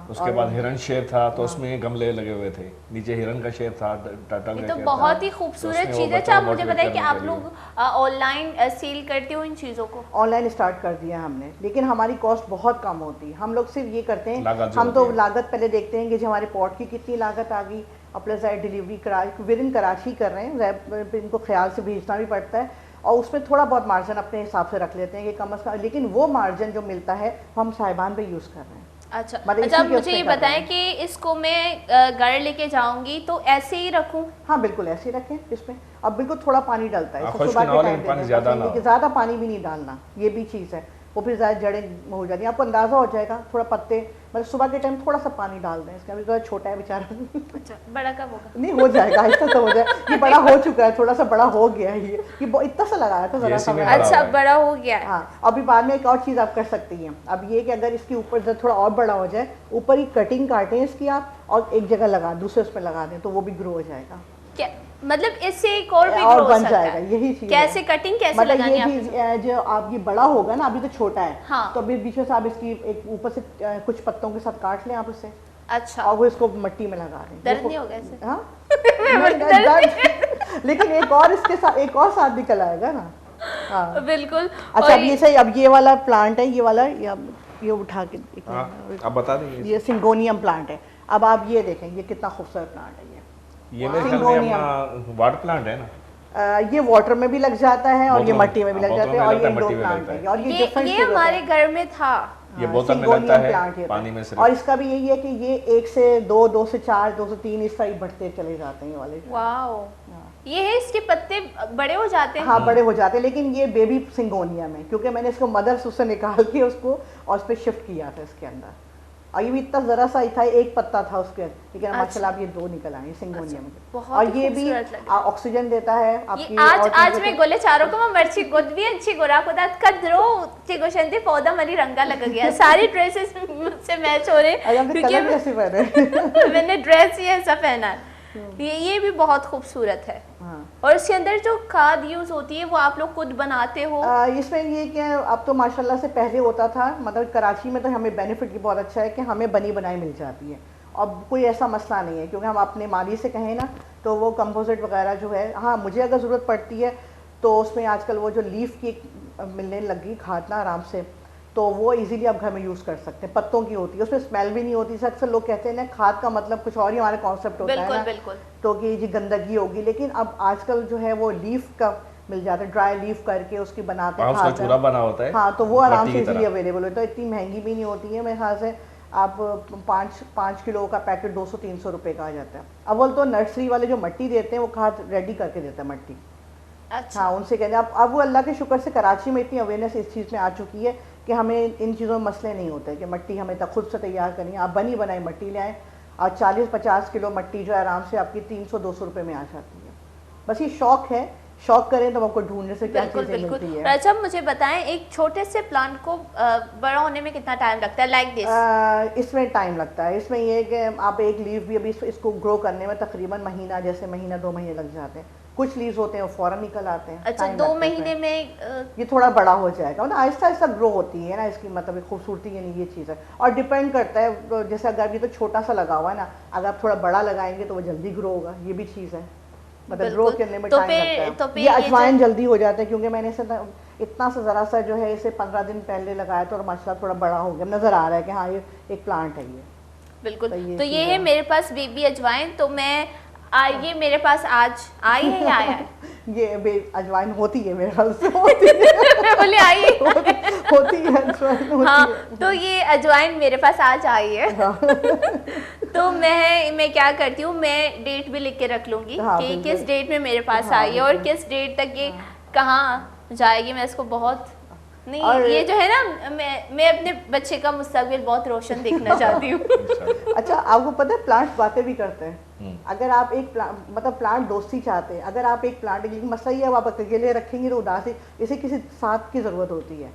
اس کے بعد ہرن شیپ تھا, تو اس میں گملے لگے ہوئے تھے, نیچے ہرن کا شیپ تھا, ٹرٹل کا. یہ تو بہت ہی خوبصورت چیز ہے. اچھا آپ مجھے بتائیں کہ آپ لوگ آن لائن سیل کرتے ہو ان چیزوں کو؟ آن لائن اسٹارٹ کر دیا ہم نے, لیکن ہماری کاسٹ بہت کم ہوتی ہے. ہم لوگ صرف یہ کرتے ہیں, ہم تو لاگت پہلے دیکھتے ہیں کہ ہمارے پاٹ کی کتنی لاگت آ گئی, اور plus delivery with in Karachi کر رہے ہیں, ان کو خیال سے بھیجنا بھی پڑتا ہے, اور اس میں تھوڑا بہت مارجن اپنے حساب سے رکھ لیتے ہیں کہ کم از کم, لیکن وہ مارجن جو ملتا ہے وہ ہم صاحبان پہ یوز کر رہے ہیں. اچھا مجھے یہ بتائیں کہ اس کو میں گھر لے کے جاؤں گی تو ایسے ہی رکھوں؟ ہاں بالکل ایسے ہی رکھیں اس میں, اب بالکل تھوڑا پانی ڈلتا ہے, صبح کے ٹائم زیادہ پانی بھی نہیں ڈالنا, یہ بھی چیز ہے, وہ پھر زیادہ جڑیں ہو جاتی ہیں, آپ کو اندازہ ہو جائے گا. تھوڑا پتے مطلب صبح کے ٹائم تھوڑا سا پانی ڈال دیں, اس کا بھی تھوڑا چھوٹا ہے بیچارہ. اچھا بڑا کب ہوگا؟ نہیں ہو جائے گا, آہستہ تو ہو جائے, یہ بڑا ہو چکا ہے, تھوڑا سا بڑا ہو گیا ہے, یہ اتنا سا لگایا تھا ذرا سا. اچھا بڑا ہو گیا ہے. ہاں ابھی بعد میں ایک اور چیز آپ کر سکتی ہیں, اب یہ کہ اگر اس کے اوپر تھوڑا اور بڑا ہو جائے, اوپر ہی کٹنگ کاٹیں اس کی آپ, اور ایک جگہ لگا دوسرے اس پہ لگا دیں, تو وہ بھی گرو ہو جائے گا. مطلب اس سے ایک اور بھی گرو بن جائے گا. یہی چیز کیسے کٹنگ کیسے لگانی ہے؟ مطلب یہ جو آپ یہ بڑا ہوگا نا, ابھی تو چھوٹا ہے, تو ابھی بیچ میں سے آپ اس کی ایک اوپر سے کچھ پتوں کے ساتھ کاٹ لیں آپ اسے. اچھا, اور وہ اس کو مٹی میں لگا دیں. درد نہیں ہوگا اسے؟ ہاں لیکن ایک اور اس کے ساتھ ایک اور ساتھ نکل آئے گا نا. ہاں بالکل. اچھا اب یہ صحیح, اب یہ والا پلانٹ ہے, یہ والا یہ اٹھا کے آپ بتا دیں, یہ سنگونیم پلانٹ ہے. اب آپ یہ دیکھیں یہ کتنا خوبصورت پلانٹ ہے. یہ میرے خیال میں اپنا واٹر پلانٹ ہے نا, یہ واٹر میں بھی لگ جاتا ہے اور یہ مٹی میں بھی لگ جاتا ہے, اور یہ انڈور پلانٹ ہے, اور یہ ہمارے گھر میں تھا, یہ بوتل میں لگتا ہے پانی میں صرف. اور اس کا بھی یہی ہے کہ یہ 1 سے 2, 2 سے 4, 2 سے 3 اس طرح بڑھتے چلے جاتے ہیں یہ والے. واو, یہ ہے اس کے پتے بڑے ہو جاتے ہیں. ہاں بڑے ہو جاتے ہیں, لیکن یہ بیبی سنگونیم ہے, کیونکہ میں نے اس کو مدر سے نکال کے اس کو اور اس پہ شفٹ کیا تھا اس کے اندر, اور یہ بھی اتنا ذرا سا ہی تھا, ایک پتا تھا اس کے, لیکن ماشاءاللہ اب یہ 2 نکل آئے سنگونیم کے, اور یہ بھی آکسیجن دیتا ہے آپ کی. آج میں گولے چاروں کو میں مرچی گود بھی اچھی گورا خدا کدرو تی گوشندی پودا مری رنگا لگ گیا, ساری ڈریسز سے میچ ہو رہے, کیونکہ میں نے ڈریس ہی ایسا پہنا ہے. یہ بھی بہت خوبصورت ہے. اور اس کے اندر جو کھاد یوز ہوتی ہے وہ آپ لوگ خود بناتے ہو؟ اس میں یہ کہ اب تو ماشاءاللہ سے پہلے ہوتا تھا, مطلب کراچی میں تو ہمیں بینیفٹ بھی بہت اچھا ہے کہ ہمیں بنی بنائی مل جاتی ہے, اب کوئی ایسا مسئلہ نہیں ہے, کیونکہ ہم اپنے مالی سے کہیں نا تو وہ کمپوزٹ وغیرہ جو ہے, ہاں مجھے اگر ضرورت پڑتی ہے تو اس میں آج کل وہ جو لیف کی ملنے لگی کھاد نا آرام سے, تو وہ ایزیلی آپ گھر میں یوز کر سکتے ہیں. پتوں کی ہوتی ہے, اس میں اسمیل بھی نہیں ہوتی. اکثر لوگ کہتے ہیں نا کھاد کا مطلب کچھ اور ہی ہمارا کانسیپٹ ہوتا ہے نا, بالکل تو کہ جی گندگی ہوگی, لیکن اب آج کل جو ہے وہ لیف کا مل جاتا ہے, ڈرائی لیف کر کے اس کی بناتے ہیں, اس کا چورا بنا ہوتا ہے, ہاں, تو وہ آرام سے ایزیلی اویلیبل ہوتا ہے. اتنی مہنگی بھی نہیں ہوتی ہے میرے خیال سے. آپ 5 کلو کا پیکٹ 200-300 روپے کا آ جاتا ہے. اول تو نرسری والے جو مٹی دیتے ہیں وہ کھاد ریڈی کر کے دیتا ہے مٹی. ہاں, ان سے کہتے ہیں. اب وہ اللہ کے شکر سے کراچی میں اتنی اویئرنیس اس چیز میں آ چکی ہے کہ ہمیں ان چیزوں میں مسئلے نہیں ہوتے کہ مٹی ہمیں خود سے تیار کرنی ہے. آپ بنی بنائی مٹی لے آئیں, اور 40-50 کلو مٹی جو ہے آرام سے آپ کی 300-200 روپے میں آ جاتی ہے. بس یہ شوق ہے, شوق کریں تو آپ کو ڈھونڈنے سے کیا چیزیں ملتی ہے. اچھا مجھے بتائیں, ایک چھوٹے سے پلانٹ کو بڑا ہونے میں کتنا ٹائم لگتا ہے, لائک دس؟ اس میں ٹائم لگتا ہے. اس میں یہ ہے کہ آپ ایک لیف بھی ابھی اس کو گرو کرنے میں تقریباً مہینہ, جیسے مہینہ 2 مہینے لگ جاتے ہیں. کچھ لیوز ہوتے ہیں وہ فوراً نکل آتے ہیں. اچھا, 2 مہینے میں یہ تھوڑا بڑا ہو جائے گا. آہستہ آہستہ گرو ہوتی ہے نا اس کی, مطلب ایک خوبصورتی یعنی یہ چیز ہے. اور ڈپینڈ کرتا ہے, جیسے اگر یہ تو چھوٹا سا لگا ہوا ہے نا, اگر آپ تھوڑا بڑا لگائیں گے تو وہ جلدی گرو ہوگا. یہ بھی چیز ہے, مطلب گرو کرنے میں ٹائم لگتا ہے. یہ اجوائن جلدی ہو جاتا ہے, کیونکہ میں نے اتنا سا ذرا سا جو ہے اسے 15 دن پہلے لگایا تو, اور ماشاء اللہ تھوڑا بڑا ہو گیا. نظر آ رہا ہے کہ ہاں یہ ایک پلانٹ ہے. یہ بالکل. تو یہ ہے میرے پاس بیبی اجوائن. تو میں آئیے میرے پاس آج آئی ہے یا آیا ہے؟ یہ اجوائن ہوتی ہے میرے خیال سے, بولے آئیے ہوتی ہے. ہاں, تو یہ اجوائن میرے پاس آج آئی ہے. تو میں کیا کرتی ہوں, میں ڈیٹ بھی لکھ کے رکھ لوں گی کہ کس ڈیٹ میں میرے پاس آئی ہے اور کس ڈیٹ تک یہ کہاں جائے گی. میں اس کو بہت نہیں, یہ جو ہے نا, میں اپنے بچے کا مستقبل بہت روشن دیکھنا چاہتی ہوں. اچھا, آپ کو پتہ ہے پلانٹس باتیں بھی کرتے ہیں. اگر آپ ایک مطلب پلانٹ دوستی چاہتے ہیں, اگر آپ ایک پلانٹ, لیکن مسئلہ یہ ہے آپ اکیلے رکھیں گے تو اداسی, اسے کسی ساتھ کی ضرورت ہوتی ہے.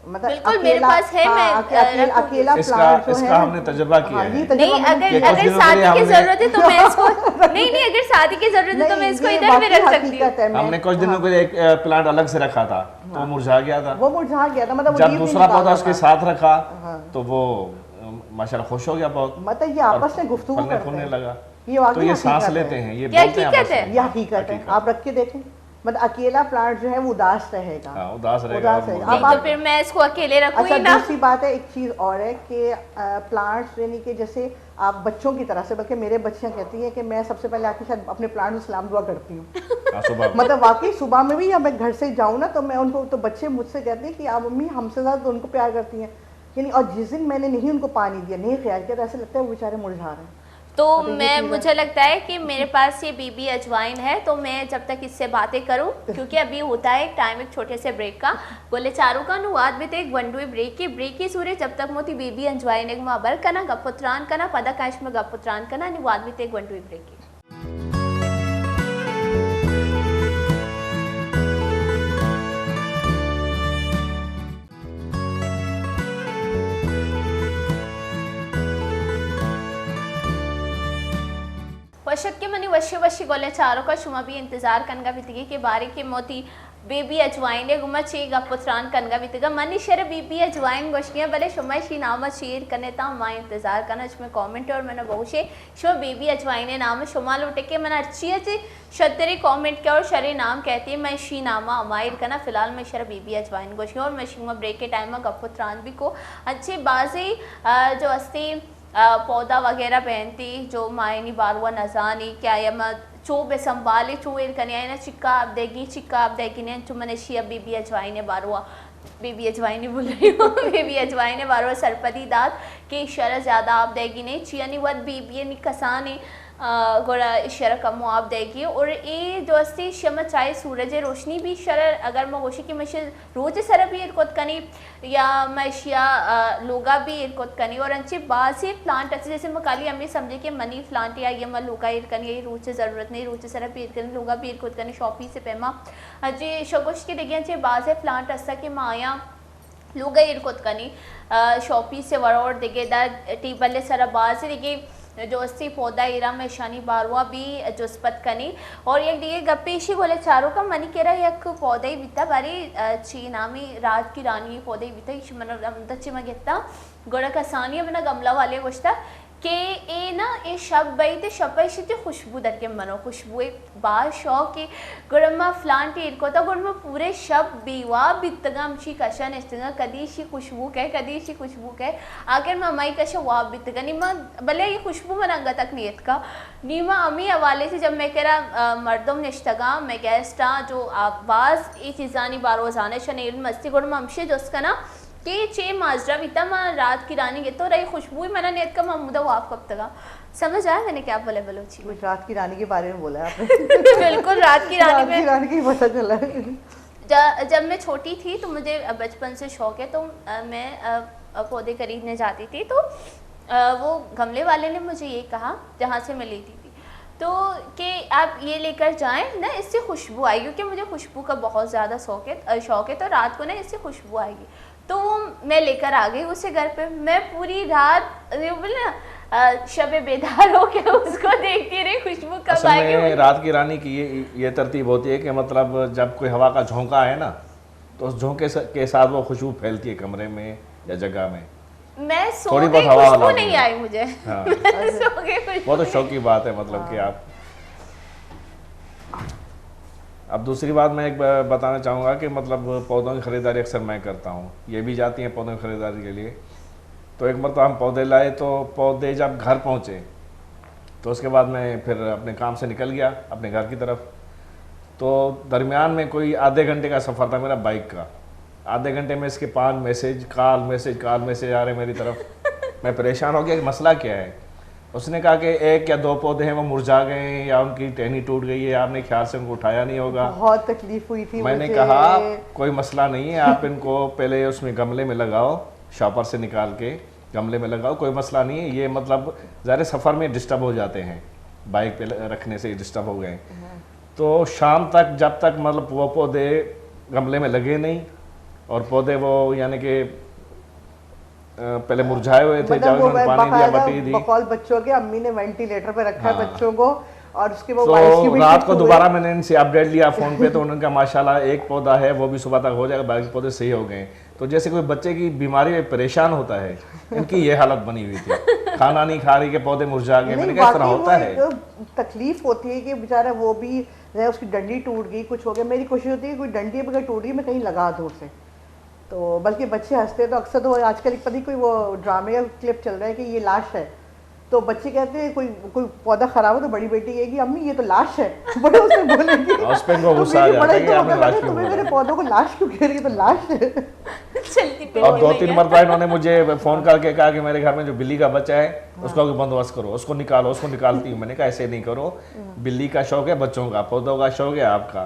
بالکل میرے پاس ہے, میں اکیلا پلانٹ جو ہے, اس کا ہم نے تجربہ کیا ہے. نہیں, اگر شادی کی ضرورت ہے تو میں اس کو نہیں, اگر شادی کی ضرورت ہے تو میں اس کو ادھر بھی رکھ سکتی ہوں. ہم نے کچھ دنوں کے لیے ایک پلانٹ الگ سے رکھا تھا تو مرجھا گیا تھا. وہ مرجھا گیا تھا, مطلب جب دوسرا پودا اس کے ساتھ رکھا تو وہ ماشاءاللہ خوش ہو گیا بہت, مطلب یہ آپس میں گفتگو کرتے ہیں لگا. تو یہ سانس لیتے ہیں, یہ حقیقت ہے, یہ حقیقت ہے. آپ رکھ کے دیکھیں, مطلب اکیلا پلانٹ جو ہے وہ اداس رہے گا, اداس رہے گا. تو پھر میں اس کو اکیلے رکھوں گی نا. اچھا, دوسری بات ہے, ایک چیز اور ہے کہ پلانٹس یعنی کہ جیسے آپ بچوں کی طرح سے, بلکہ میرے بچیاں کہتی ہیں کہ میں سب سے پہلے آ کے شاید اپنے پلانٹ کو سلام دعا کرتی ہوں. مطلب واقعی صبح میں بھی, یا میں گھر سے جاؤں نا تو میں ان کو, تو بچے مجھ سے کہتے ہیں کہ آپ امی ہم سے زیادہ تو ان کو پیار کرتی ہیں یعنی. اور جس دن میں نے نہیں ان کو پانی دیا, نہیں خیال کیا, تو ایسے لگتا ہے وہ بیچارے مرجھا رہے ہیں. تو مجھے لگتا ہے کہ میرے پاس یہ بی بی اجوائن ہے, تو میں جب تک اس سے باتیں کروں, کیونکہ ابھی ہوتا ہے ایک ٹائم ایک چھوٹے سے بریک کا, بولے چاروں کا نواد بھی تو ایک ونڈوی بریک کی سورے جب تک موتی بی بی اجوائن ایک مابر کنا گپتران کنا پدا کاش میں گپتران کنا نواد بھی تو ایک ونڈوی بریک کی. وشت کے منی وشی گولے چاروں کا شما بھی انتظار کنگا بیتگی کے بارے کے موتی بی بی اجوائن گما چی گا پتران کنگا بیتگا منی شر بی بی اجوائن گوشتیاں بلے شما شی نام شیر کنے تا ما انتظار کنا شما کامنٹ اور منا بہوشے شما بی بی اجوائن نام شما لوٹے کے منا اچھی اچھی شتری کامنٹ کیا اور شر نام کہتی ہے میں شی نامہ امائر کنا. فی الحال میں شر بی بی اجوائن گوشتیاں اور میں شما بریک کے ٹائم میں گا پتران بھی کو اچھی بازی جو استی پودا وغیرہ پہنتی جو مائنی باروہ نزانی کیا یا چو بے سنبھالے چو ایر کنی آئینا چکا آپ دے گی نہیں چو منشی اب بی بی اجوائنے باروہ بی بی اجوائنے بول رہی ہوں بی بی اجوائنے باروہ سرپدی داد کہ اشارہ زیادہ آپ دے گی نہیں چیانی ود بی بی نکسانے گوڑا اشارہ کم آپ دے گی. اور یہ جو استی شمع چاہے سورج روشنی بھی شرر اگر میں گوشی کی مشی روز سر بھی ارکت کنی یا مشیا لوگا بھی ارکت کنی. اور انچے بعضی پلانٹ اچھے جیسے مکالی امی سمجھے کہ منی پلانٹ یا یہ میں لوگا ارکنی یہ روز سے ضرورت نہیں, روز سر بھی ارکنی لوگا بھی ارکت کنی شاپی سے پیما جی شگوش کی دیکھیں انچے بعضی پلانٹ استا کہ مایا لوگا ارکت کنی شاپی سے ورور دیکھے دا ٹیبلے سر بعضی دیکھے جو اسی پودا ایرا میں شانی باروہ بھی جسپت کنی. اور ایک دیگه گپیشی بولے چاروں کا منی کہہ رہا یک پودا ہی بیتا باری چی نامی رات کی رانی پودا ہی بیتا ایش من دچی مگیتا گوڑا کسانی منا گملا والے گوشتا کہ اے نا اے شب بئی تے شپای شتی خوشبو در کے منو خوشبو با شوق کہ گڑما فلان ٹیر کو تا گڑما پورے شب بیوا بیتگام چی کشن استگا کدی شی خوشبو کہ کدی شی خوشبو کہ آخر میں مائی کشا وا بیتگا نیما بلے یہ خوشبو مننگا تک نیت کا نیما امی حوالے سے جب میں کہہ مردم نشتگا میں گیسٹا جو آواز ای چیزانی باروزانہ شنیل مستی گڑما امشے جس کا نا کہ چے ماجرا بیتا میں رات کی رانی گے تو رہی خوشبوئی میں نے نیت کا محمودہ واف کب تگا سمجھ آیا میں نے کیا بولے بلوچی کچھ رات کی رانی کے بارے میں بولا آپ نے بالکل رات کی رانی میں رانی کی پتہ چلا جب میں چھوٹی تھی تو مجھے بچپن سے شوق ہے تو میں پودے خریدنے جاتی تھی تو وہ گملے والے نے مجھے یہ کہا جہاں سے میں لیتی تھی تو کہ آپ یہ لے کر جائیں نا اس سے خوشبو آئے گی کیونکہ مجھے خوشبو کا بہت زیادہ شوق ہے تو رات کو نا اس سے خوشبو آئے گی تو وہ میں لے کر آ گئی اسے گھر پہ میں پوری رات شب بیدار ہو کے اس کو دیکھتی رہی خوشبو کب آئے گی. رات کی رانی کی یہ ترتیب ہوتی ہے کہ مطلب جب کوئی ہوا کا جھونکا ہے نا تو اس جھونکے کے ساتھ وہ خوشبو پھیلتی ہے کمرے میں یا جگہ میں. میں سو گئی خوشبو نہیں آئی مجھے. وہ تو شوق کی بات ہے مطلب کہ آپ. اب دوسری بات میں ایک بتانا چاہوں گا کہ مطلب پودوں کی خریداری اکثر میں کرتا ہوں, یہ بھی جاتی ہیں پودوں کی خریداری کے لیے. تو ایک مرتبہ ہم پودے لائے تو پودے جب گھر پہنچے تو اس کے بعد میں پھر اپنے کام سے نکل گیا اپنے گھر کی طرف. تو درمیان میں کوئی آدھے گھنٹے کا سفر تھا میرا بائک کا. آدھے گھنٹے میں اس کے 5 میسیج کال میسیج آ رہے میری طرف. میں پریشان ہو گیا کہ مسئلہ کیا ہے. اس نے کہا کہ 1 یا 2 پودے ہیں وہ مرجھا گئے ہیں یا ان کی ٹہنی ٹوٹ گئی ہے, آپ نے خیال سے ان کو اٹھایا نہیں ہوگا. بہت تکلیف ہوئی تھی. میں نے کہا کوئی مسئلہ نہیں ہے, آپ ان کو پہلے اس میں گملے میں لگاؤ, شاپر سے نکال کے گملے میں لگاؤ, کوئی مسئلہ نہیں ہے. یہ مطلب ظاہر سفر میں ڈسٹرب ہو جاتے ہیں, بائک پہ رکھنے سے ڈسٹرب ہو گئے. تو شام تک جب تک مطلب وہ پودے گملے میں لگے نہیں اور پودے وہ یعنی کہ پہلے مرجھائے ہوئے تھے, جب انہوں نے پانی دیا مٹی دی. بقول بچوں کے امی نے وینٹیلیٹر پہ رکھا ہے بچوں کو, اور اس کے وہ رات کو دوبارہ میں نے ان سے اپڈیٹ لیا فون پہ تو انہوں نے کہا ماشاءاللہ 1 پودا ہے وہ بھی صبح تک ہو جائے گا, باقی پودے صحیح ہو گئے. تو جیسے کوئی بچے کی بیماری میں پریشان ہوتا ہے, ان کی یہ حالت بنی ہوئی تھی. کھانا نہیں کھا رہی کہ پودے مرجھا گئے. میں نے کہا اس طرح ہوتا ہے. تکلیف ہوتی ہے کہ بیچارہ وہ بھی اس کی ڈنڈی ٹوٹ گئی, کچھ ہو گیا. میری کوشش ہوتی ہے کہ کوئی ڈنڈی اگر ٹوٹ گئی میں کہیں لگا دوں اسے. تو بلکہ بچے ہنستے تو اکثر تو آج کل پتہ کوئی وہ ڈرامے کا کلپ چل رہا ہے کہ یہ لاش ہے, تو بچے کہتے ہیں کوئی پودا خراب ہو تو بڑی بیٹی کہے گی امی یہ تو لاش ہے, بڑے اسے بولیں گے. اس پہ ان کو غصہ آ جاتا ہے کہ آپ نے لاش کیوں تمہیں میرے پودوں کو لاش کیوں کہہ رہی ہے, تو لاش ہے. اور 2-3 مرتبہ انہوں نے مجھے فون کر کے کہا کہ میرے گھر میں جو بلی کا بچہ ہے اس کا بندوبست کرو, اس کو نکالو. اس کو نکالتی ہوں. میں نے کہا ایسے نہیں کرو, بلی کا شوق ہے بچوں کا, پودوں کا شوق ہے آپ کا,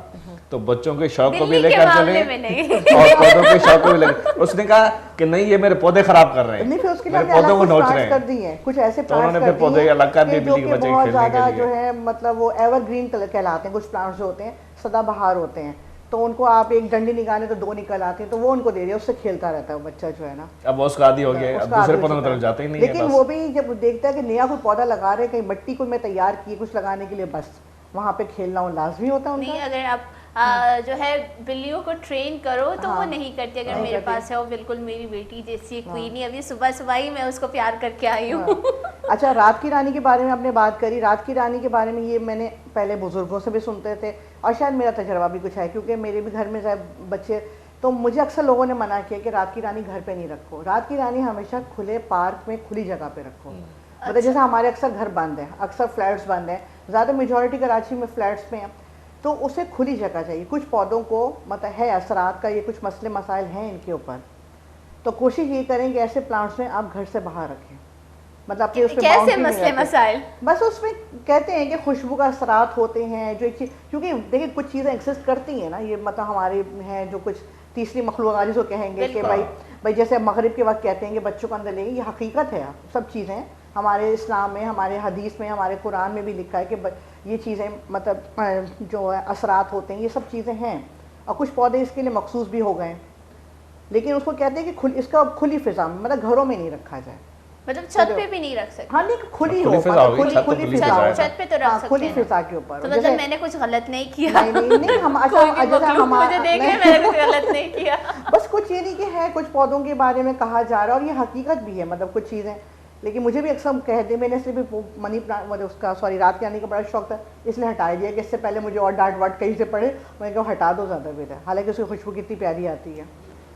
تو بچوں کے شوق کو بھی لے کر چلیں اور پودوں کے شوق کو بھی لے. اس نے کہا کہ نہیں یہ میرے پودے خراب کر رہے ہیں, میرے پودوں کو نوچ رہے ہیں. کچھ ایسے تو انہوں نے پھر پودے الگ کر دیے بلی کے بچے بہت کھیلنے زیادہ کے لیے. جو ہے مطلب وہ ایور گرین کہلاتے ہیں. کچھ پلانٹس جو ہوتے ہیں سدا بہار ہوتے ہیں, تو ان کو آپ ایک ڈنڈی نکالیں تو 2 نکل آتے ہیں, تو وہ ان کو دے دیا, اس سے کھیلتا رہتا ہے وہ بچہ جو ہے نا. اب وہ اس کا عادی ہو گیا, اب دوسرے پودوں کی طرف جاتے ہی نہیں ہے. لیکن وہ بھی جب دیکھتا ہے کہ نیا کوئی پودا لگا رہے, کہیں مٹی کو میں تیار کی کچھ لگانے کے لیے, بس وہاں پہ کھیلنا وہ لازمی ہوتا ہے ان کا. نہیں اگر آپ جو ہے بلیوں کو ٹرین کرو تو وہ نہیں کرتی. اگر میرے پاس ہے وہ بالکل میری بیٹی جیسی کوئینی, ابھی صبح ہی میں اس کو پیار کر کے آئی ہوں. اچھا رات کی رانی کے بارے میں آپ نے بات کری. رات کی رانی کے بارے میں یہ میں نے پہلے بزرگوں سے بھی سنتے تھے اور شاید میرا تجربہ بھی کچھ ہے, کیونکہ میرے بھی گھر میں بچے, تو مجھے اکثر لوگوں نے منع کیا کہ رات کی رانی گھر پہ نہیں رکھو. رات کی رانی ہمیشہ کھلے پارک میں کھلی جگہ پہ رکھو. مطلب جیسے ہمارے اکثر گھر بند ہیں, اکثر فلیٹس بند ہیں, زیادہ میجورٹی کراچی میں فلیٹس میں ہیں, تو اسے کھلی جگہ چاہیے. کچھ پودوں کو مطلب ہے اثرات کا, یہ کچھ مسئلے مسائل ہیں ان کے اوپر, تو کوشش یہ کریں کہ ایسے پلانٹس میں آپ گھر سے باہر رکھیں. مطلب کہ اس کیسے مسئلے مسائل؟ بس اس میں کہتے ہیں کہ خوشبو کا اثرات ہوتے ہیں جو ایک چیز, کیونکہ دیکھیں کچھ چیزیں ایگزسٹ کرتی ہیں نا, یہ مطلب ہمارے ہیں جو کچھ تیسری مخلوقات جس کو کہیں گے کہ بھائی جیسے مغرب کے وقت کہتے ہیں کہ بچوں کو اندر لیں گے, یہ حقیقت ہے. سب چیزیں ہمارے اسلام میں, ہمارے حدیث میں, ہمارے قرآن میں بھی لکھا ہے کہ یہ چیزیں مطلب جو اثرات ہوتے ہیں یہ سب چیزیں ہیں. اور کچھ پودے اس کے لیے مخصوص بھی ہو گئے, لیکن اس کو کہتے ہیں کہ اس کا کھلی فضا میں, مطلب گھروں میں نہیں رکھا جائے, مطلب چھت پہ بھی نہیں رکھ سکتے. ہاں نہیں کھلی ہو, چھت پہ تو رکھ سکتے کھلی فضا کے اوپر. تو مطلب میں نے کچھ غلط نہیں کیا. نہیں ہم مجھے دیکھ رہے میں نے کچھ غلط نہیں کیا. بس کچھ یہ نہیں کہ ہے, کچھ پودوں کے بارے میں کہا جا رہا ہے اور یہ حقیقت بھی ہے. مطلب کچھ چیزیں لیکن مجھے بھی اکثر کہتے ہیں، میں نے صرف منی پلانٹ مجھے اس کا رات کے آنے کا بڑا شوق تھا، اس لیے ہٹا دیا کہ اس سے پہلے مجھے اور ڈانٹ واٹ کہیں سے پڑے، میں نے کہا ہٹا دو زیادہ بہتر، حالانکہ اس کی خوشبو کتنی پیاری آتی ہے.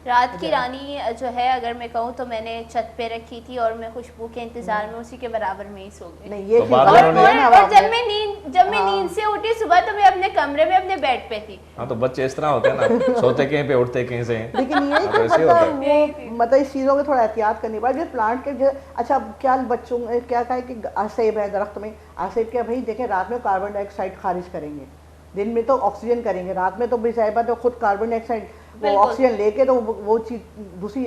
رات کی رانی جو ہے اگر میں کہوں تو میں نے چھت پہ رکھی تھی اور میں خوشبو کے انتظار میں اسی کے برابر میں ہی سو گئی. نہیں یہ تو بعد اور جب میں نیند سے اٹھی صبح تو میں اپنے کمرے میں اپنے بیڈ پہ تھی. ہاں تو بچے اس طرح ہوتے ہیں نا، سوتے کہیں پہ اٹھتے کہیں سے ہیں. لیکن یہ مطلب اس چیزوں کو تھوڑا احتیاط کرنی پڑے. پلانٹ کے جو اچھا کیا بچوں کیا کہا کہ سیب ہے درخت میں، سیب کیا بھائی دیکھیں رات میں کاربن ڈائی آکسائڈ خارج کریں گے، دن میں تو آکسیجن کریں گے، رات میں تو بھی صاحبہ تو خود کاربن ڈائی آکسائڈ وہ آکسیجن لے کے تو وہ چیز دوسری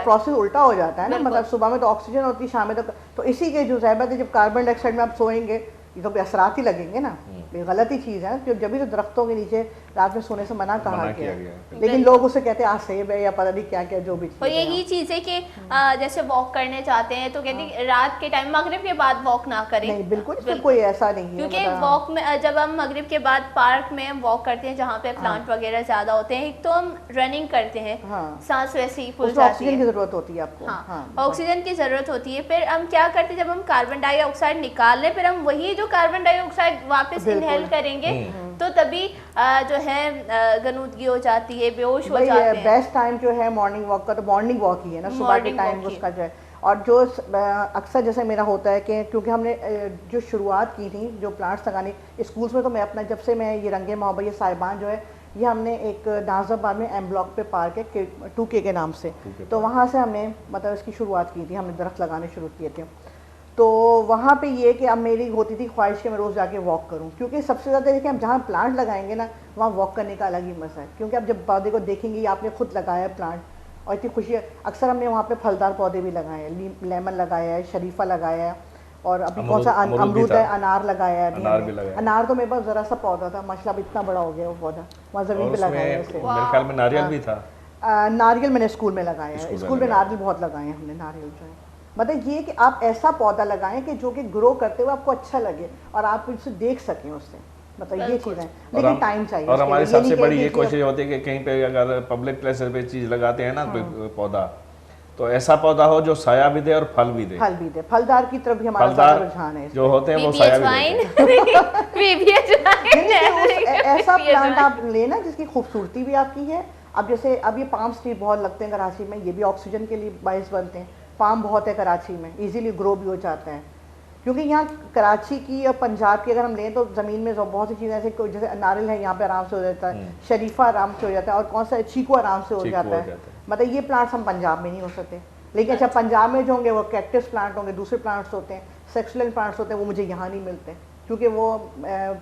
پروسیس الٹا ہو جاتا ہے نا. مطلب صبح میں تو آکسیجن ہوتی ہے، شام میں تو اسی کے جو صاحبہ جب کاربن ڈائی آکسائڈ میں آپ سوئیں گے یہ تو اثرات ہی لگیں گے نا. غلط ہی چیز ہے کہ جبھی تو درختوں کے نیچے رات میں سونے سے منع کہا گیا ہے، لیکن لوگ اسے کہتے ہیں سیب ہے یا پتہ نہیں کیا کیا جو بھی. اور یہی چیز ہے کہ جیسے واک کرنے جاتے ہیں تو کہتے ہیں رات کے ٹائم مغرب کے بعد واک نہ کریں. نہیں بالکل کوئی ایسا نہیں ہے، کیونکہ واک میں جب ہم مغرب کے بعد پارک میں واک کرتے ہیں جہاں پہ پلانٹ وغیرہ زیادہ ہوتے ہیں، ایک تو ہم رننگ کرتے ہیں، سانس ویسے ہی پھول جاتی ہے، آکسیجن کی ضرورت ہوتی ہے آپ کو. ہاں آکسیجن کی ضرورت ہوتی ہے. پھر ہم کیا کرتے ہیں جب ہم کاربن ڈائی آکسائڈ نکال لیں پھر ہم وہی جو کاربن ڈائی آکسائڈ واپس انہیل کریں گے تو تبھی جو ہے غنودگی ہو جاتی ہے، بے ہوش ہو جاتے ہیں. بیسٹ ٹائم جو ہے مارننگ واک کا تو مارننگ واک ہی ہے نا، صبح کے ٹائم اس کا جو ہے. اور جو اکثر جیسے میرا ہوتا ہے کہ کیونکہ ہم نے جو شروعات کی تھی جو پلانٹس لگانے اسکولس میں، تو میں اپنا جب سے میں یہ رنگے محبت یہ صاحبان جو ہے یہ ہم نے ایک نازم آباد میں ایم بلاک پہ پارک ہے 2K کے نام سے، تو وہاں سے ہم نے مطلب اس کی شروعات کی تھی، ہم نے درخت لگانے شروع کیے تھے. تو وہاں پہ یہ کہ اب میری ہوتی تھی خواہش کہ میں روز جا کے واک کروں، کیونکہ سب سے زیادہ دیکھیں ہم جہاں پلانٹ لگائیں گے نا وہاں واک کرنے کا الگ ہی مزہ ہے. کیونکہ اب جب پودے کو دیکھیں گے آپ نے خود لگایا ہے پلانٹ اور اتنی خوشی ہے. اکثر ہم نے وہاں پہ پھلدار پودے بھی لگائے ہیں، لیمن لگایا ہے، شریفہ لگایا ہے، اور ابھی کون سا امرود ہے، انار لگایا ہے. انار تو میرے پاس ذرا سا پودا تھا ماشاء اللہ اتنا بڑا ہو گیا وہ پودا، وہاں زمین پہ لگایا ہے. میرے خیال میں ناریل بھی تھا. ناریل میں نے اسکول میں لگایا ہے، اسکول میں ناریل بہت لگائے ہیں ہم نے. ناریل جو ہے مطلب یہ کہ آپ ایسا پودا لگائیں کہ جو کہ گرو کرتے ہوئے آپ کو اچھا لگے اور آپ اسے دیکھ سکیں اس سے، مطلب یہ چیز ہے. لیکن ٹائم چاہیے. اور ہماری سب سے بڑی یہ کوشش ہوتی ہے کہ کہیں پہ اگر پبلک پلیس پہ چیز لگاتے ہیں نا کوئی پودا تو ایسا پودا ہو جو سایہ بھی دے اور پھل بھی دے. پھل بھی دے، پھلدار کی طرف بھی ہمارا زیادہ رجحان ہے. جو ہوتے ہیں وہ سایہ بھی دیتے ہیں. ایسا پلانٹ آپ لینا جس کی خوبصورتی بھی آپ کی ہے. اب جیسے اب یہ پام اسٹری بہت لگتے ہیں کراچی میں، یہ بھی آکسیجن کے لیے باعث بنتے ہیں. پام بہت ہے کراچی میں، ایزیلی گرو بھی ہو جاتا ہے. کیونکہ یہاں کراچی کی اور پنجاب کی اگر ہم لیں تو زمین میں بہت سی چیزیں ایسے جیسے ناریل ہے یہاں پہ آرام سے ہو جاتا ہے، شریفہ آرام سے ہو جاتا ہے، اور کون سا چیکو آرام سے ہو جاتا ہے. مطلب یہ پلانٹس ہم پنجاب میں نہیں ہو سکتے. لیکن اچھا پنجاب میں جو ہوں گے وہ کیکٹس پلانٹ ہوں گے، دوسرے پلانٹس ہوتے ہیں، سیکسولنٹ پلانٹس ہوتے ہیں، وہ مجھے یہاں نہیں ملتے کیونکہ وہ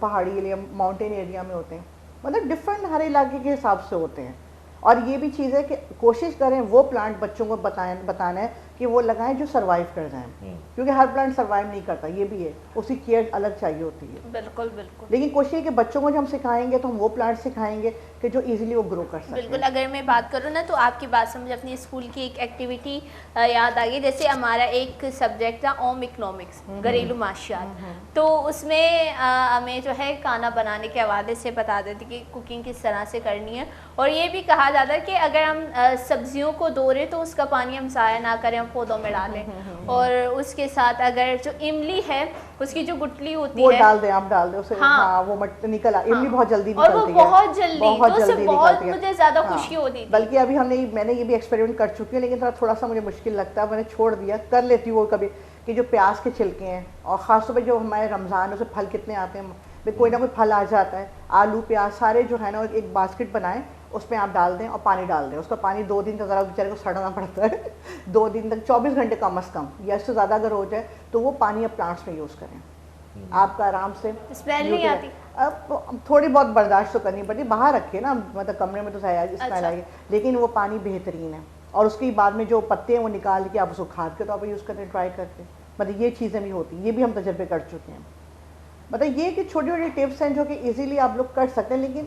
پہاڑی ایریا ماؤنٹین ایریا میں ہوتے ہیں. مطلب ڈفرینٹ ہر علاقے کے حساب سے ہوتے ہیں. اور یہ بھی چیز ہے کہ کوشش کریں وہ پلانٹ بچوں کو بتانا ہے کہ وہ لگائیں جو سروائیو کر جائیں، کیونکہ ہر پلانٹ سروائیو نہیں کرتا، یہ بھی ہے، اس کی کیئر الگ چاہیے ہوتی ہے. بالکل بالکل. لیکن کوشش ہے کہ بچوں کو جو ہم سکھائیں گے تو ہم وہ پلانٹ سکھائیں گے کہ جو ایزیلی وہ گرو کر سکیں. بالکل. اگر میں بات کروں نا تو آپ کی بات سے مجھے اپنی اسکول کی ایک ایکٹیویٹی یاد آ گئی. جیسے ہمارا ایک سبجیکٹ تھا اوم اکنامکس، گھریلو معاشیات. تو اس میں ہمیں جو ہے کھانا بنانے کے حوالے سے بتا دیتی کہ کوکنگ کس طرح سے کرنی ہے. اور یہ بھی کہا جاتا ہے کہ اگر ہم سبزیوں کو دھو رہے تو اس کا پانی ہم ضائع نہ کریں، ہم پودوں میں ڈالیں. اور اس کے ساتھ اگر جو املی ہے اس کی جو گٹلی ہوتی ہے وہ ڈال دیں، آپ ڈال دیں اسے. ہاں وہ نکل املی بہت جلدی نکلتی ہے، اور وہ بہت جلدی بہت مجھے زیادہ خوشی ہوتی تھی. بلکہ ابھی میں نے یہ بھی ایکسپیریمنٹ کر چکی ہوں، لیکن تھوڑا سا مجھے مشکل لگتا ہے، میں نے چھوڑ دیا. کر لیتی ہوں وہ کبھی کہ جو پیاز کے چھلکے ہیں، اور خاص طور پہ جو ہمارے رمضان اس میں پھل کتنے آتے ہیں، کوئی نہ کوئی پھل آ جاتا ہے، آلو پیاز سارے جو ہے نا ایک باسکٹ بنائیں، اس میں آپ ڈال دیں اور پانی ڈال دیں. اس کا پانی 2 دن تک ذرا بیچارے کو سڑنا پڑتا ہے 2 دن تک، 24 گھنٹے کم از کم یا اس سے زیادہ اگر ہو جائے تو وہ پانی آپ پلانٹس میں یوز کریں. آپ کا آرام سے اسمیل نہیں آتی. اب تھوڑی بہت برداشت تو کرنی پڑتی، باہر رکھے نا، مطلب کمرے میں تو اسمیل آئے گی، لیکن وہ پانی بہترین ہے. اور اس کے بعد میں جو پتے ہیں وہ نکال کے آپ اس کو کھاد کے طور پر یوز کرتے ہیں، ٹرائی کرتے ہیں. مطلب یہ چیزیں بھی ہوتی ہیں، یہ بھی ہم تجربے کر چکے ہیں. مطلب یہ کہ چھوٹی چھوٹی ٹپس ہیں جو کہ ایزیلی آپ لوگ کر سکتے ہیں. لیکن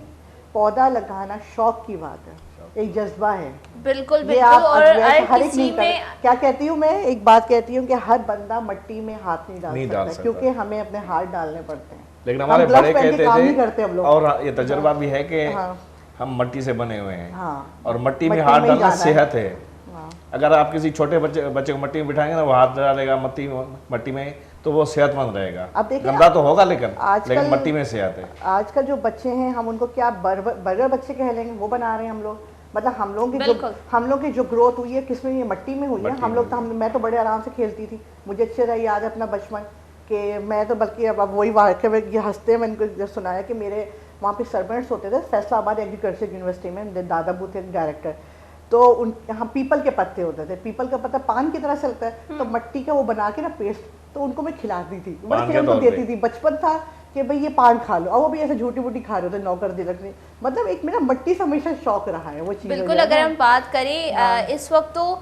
پودا لگانا شوق کی بات ہے، ایک جذبہ ہے. بالکل بالکل. اور ہر ایک نہیں میں کیا کہتی ہوں، میں ایک بات کہتی ہوں کہ ہر بندہ مٹی میں ہاتھ نہیں ڈال سکتا، کیونکہ ہمیں اپنے ہاتھ ڈالنے پڑتے ہیں. لیکن ہمارے بڑے کہتے تھے اور یہ تجربہ بھی ہے کہ ہم مٹی سے بنے ہوئے ہیں اور مٹی میں ہاتھ ڈالنا صحت ہے. اگر آپ کسی چھوٹے بچے کو مٹی میں بٹھائیں گے نا وہ ہاتھ ڈالے گا مٹی میں تو وہ صحت مند رہے گا. اب دیکھیں گندا تو ہوگا لیکن مٹی میں صحت ہے. آج کل جو بچے ہیں ہم ان کو کیا برگر بچے کہہ لیں گے, وہ بنا رہے ہیں ہم لوگ. مطلب ہم لوگوں کی جو گروتھ ہوئی ہے کس میں, یہ مٹی میں ہوئی ہے. ہم لوگ میں تو بڑے آرام سے کھیلتی تھی, مجھے اچھے سے یاد ہے اپنا بچپن کہ میں تو بلکہ اب وہی واقعہ میں یہ ہنستے ہیں, میں ان کو سنایا کہ میرے وہاں پہ سرونٹس ہوتے تھے فیصلہ آباد ایگریکلچر یونیورسٹی میں, دادا ابو تھے ڈائریکٹر, تو یہاں پیپل کے پتے ہوتے تھے, پیپل کا پتا پان کی طرح سے لگتا ہے, تو مٹی کا وہ بنا کے نا پیسٹ, تو ان کو میں کھلاتی تھی, میں ان کو دیتی تھی. بچپن تھا کہ بھئی یہ پان کھا لو, اور وہ بھی ایسے جھوٹی موٹی کھا رہے ہوتے نوکر دلک نہیں. مطلب ایک میرا مٹی سے ہمیشہ شوق رہا ہے وہ چیز. بالکل, اگر ہم بات کریں اس وقت تو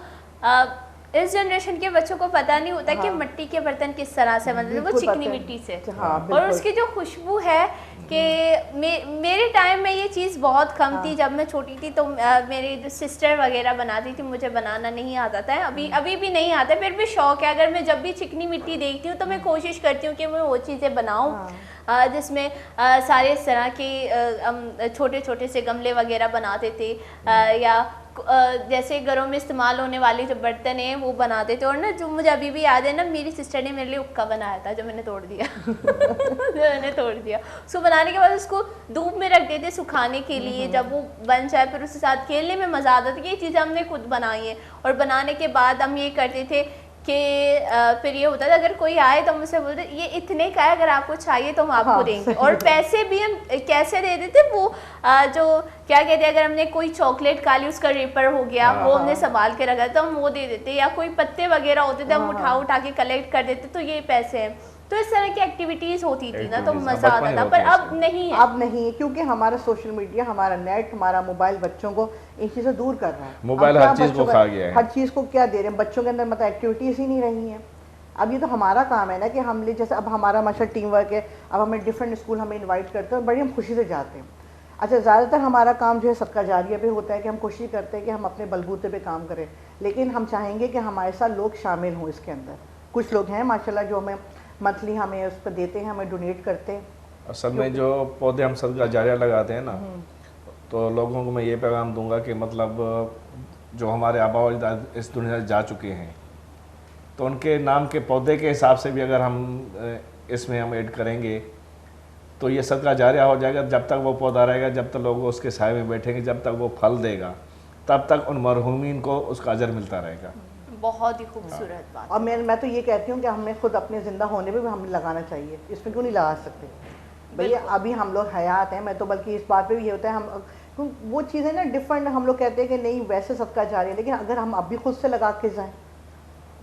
اس جنریشن کے بچوں کو پتہ نہیں ہوتا کہ مٹی کے برتن کس طرح سے بنتے ہیں, وہ چکنی مٹی سے, اور اس کی جو خوشبو ہے کہ میرے ٹائم میں یہ چیز بہت کم تھی. جب میں چھوٹی تھی تو میری جو سسٹر وغیرہ بناتی تھی, مجھے بنانا نہیں آتا تھا, ابھی بھی نہیں آتا, پھر بھی شوق ہے. اگر میں جب بھی چکنی مٹی دیکھتی ہوں تو میں کوشش کرتی ہوں کہ میں وہ چیزیں بناؤں جس میں سارے اس طرح کے چھوٹے چھوٹے سے گملے وغیرہ بناتے تھے, یا جیسے گھروں میں استعمال ہونے والے جو برتن ہیں وہ بناتے تھے. اور نا جو مجھے ابھی بھی یاد ہے نا, میری سسٹر نے میرے لیے اکا بنایا تھا جو میں نے توڑ دیا. اس کو بنانے کے بعد اس کو دھوپ میں رکھ دیتے سکھانے کے لیے, جب وہ بن جائے پھر اس کے ساتھ کھیلنے میں مزہ آتا تھا. یہ چیزیں ہم نے خود بنائی ہیں, اور بنانے کے بعد ہم یہ کرتے تھے کہ پھر یہ ہوتا تھا اگر کوئی آئے تو ہم اسے بولتے یہ اتنے کا ہے, اگر آپ کو چاہیے تو ہم آپ کو دیں گے. اور پیسے بھی ہم کیسے دے دیتے, وہ جو کیا کہتے ہیں, اگر ہم نے کوئی چاکلیٹ کھا لی اس کا ریپر ہو گیا وہ ہم نے سنبھال کے رکھا تو ہم وہ دے دیتے, یا کوئی پتے وغیرہ ہوتے تھے ہم اٹھا کے کلیکٹ کر دیتے, تو یہ پیسے ہیں. تو اس طرح کی ایکٹیویٹیز ہوتی تھی نا, تو مزہ آتا تھا. پر اب نہیں ہے, کیونکہ ہمارا سوشل میڈیا, ہمارا نیٹ, ہمارا موبائل بچوں کو ان چیزیں دور کر رہا ہے. موبائل ہر چیز کو کھا گیا ہے, ہر چیز کو کیا دے رہے ہیں بچوں کے اندر, مطلب ایکٹیویٹیز ہی نہیں رہی ہیں. اب یہ تو ہمارا کام ہے نا کہ ہم جیسے اب ہمارا ماشاء ٹیم ورک ہے, اب ہمیں ڈفرینٹ اسکول ہمیں انوائٹ کرتے ہیں, بڑی ہم خوشی سے جاتے ہیں. اچھا, زیادہ تر ہمارا کام جو ہے صدقہ جاریہ پہ ہوتا ہے کہ ہم کوشش کرتے ہیں کہ ہم اپنے بلبوتے پہ کام کریں, لیکن ہم چاہیں گے کہ ہمارے ساتھ لوگ شامل ہوں اس کے اندر. کچھ لوگ ہیں ماشاءاللہ جو ہمیں منتھلی ہمیں اس پہ دیتے ہیں, ہمیں ڈونیٹ کرتے ہیں. اصل میں جو پودے ہم صدقہ جاریہ لگاتے ہیں نا, تو لوگوں کو میں یہ پیغام دوں گا کہ مطلب جو ہمارے آبا و اجداد اس دنیا سے جا چکے ہیں, تو ان کے نام کے پودے کے حساب سے بھی اگر ہم اس میں ہم ایڈ کریں گے تو یہ صدقہ جاریہ ہو جائے گا. جب تک وہ پودا رہے گا, جب تک لوگ اس کے سائے میں بیٹھیں گے, جب تک وہ پھل دے گا, تب تک ان مرحومین کو اس کا اجر ملتا رہے گا. بہت ہی خوبصورت بات. اور میں تو یہ کہتی ہوں کہ ہمیں خود اپنے زندہ ہونے پہ بھی ہمیں لگانا چاہیے, اس میں کیوں نہیں لگا سکتے بھئی, ابھی ہم لوگ حیات ہیں. میں تو بلکہ اس بات پہ بھی یہ ہوتا ہے, ہم وہ چیزیں نا ڈفرینٹ, ہم لوگ کہتے ہیں کہ نہیں ویسے صدقہ جاریہ, لیکن اگر ہم اب بھی خود سے لگا کے جائیں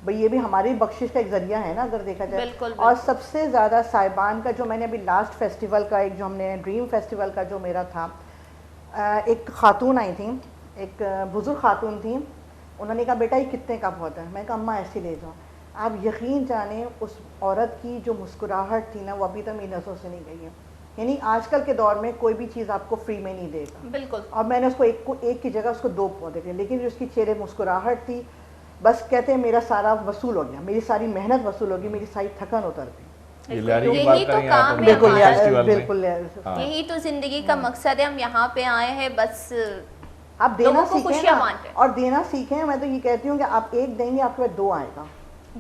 بھئی, یہ بھی ہماری بخشش کا ایک ذریعہ ہے نا اگر دیکھا جائے. اور سب سے زیادہ صاحبان کا جو میں نے ابھی لاسٹ فیسٹیول کا, ایک جو ہم نے ڈریم فیسٹیول کا جو میرا تھا, ایک خاتون آئی تھیں, ایک بزرگ خاتون تھیں, انہوں نے کہا بیٹا یہ کتنے کا پودا ہے, میں نے کہا اماں ایسے لے جاؤ. آپ یقین جانیں اس عورت کی جو مسکراہٹ تھی نا, وہ ابھی تک میری نظروں سے نہیں گئی ہے. یعنی آج کل کے دور میں کوئی بھی چیز آپ کو فری میں نہیں دے گا. بالکل. اور میں نے اس کو ایک کی جگہ اس کو 2 پودے دیے, لیکن جو اس کی چہرے مسکراہٹ تھی, بس کہتے ہیں میرا سارا وصول ہو گیا, میری ساری محنت وصول ہوگی, میری ساری تھکن اتر گئی. یہی تو کام ہے, بالکل یہی تو زندگی کا مقصد ہے. ہم یہاں پہ آئے ہیں بس آپ دینا سیکھیں اور دینا سیکھیں. میں تو یہ کہتی ہوں کہ آپ ایک دیں گے, آپ کے بعد 2 آئے گا.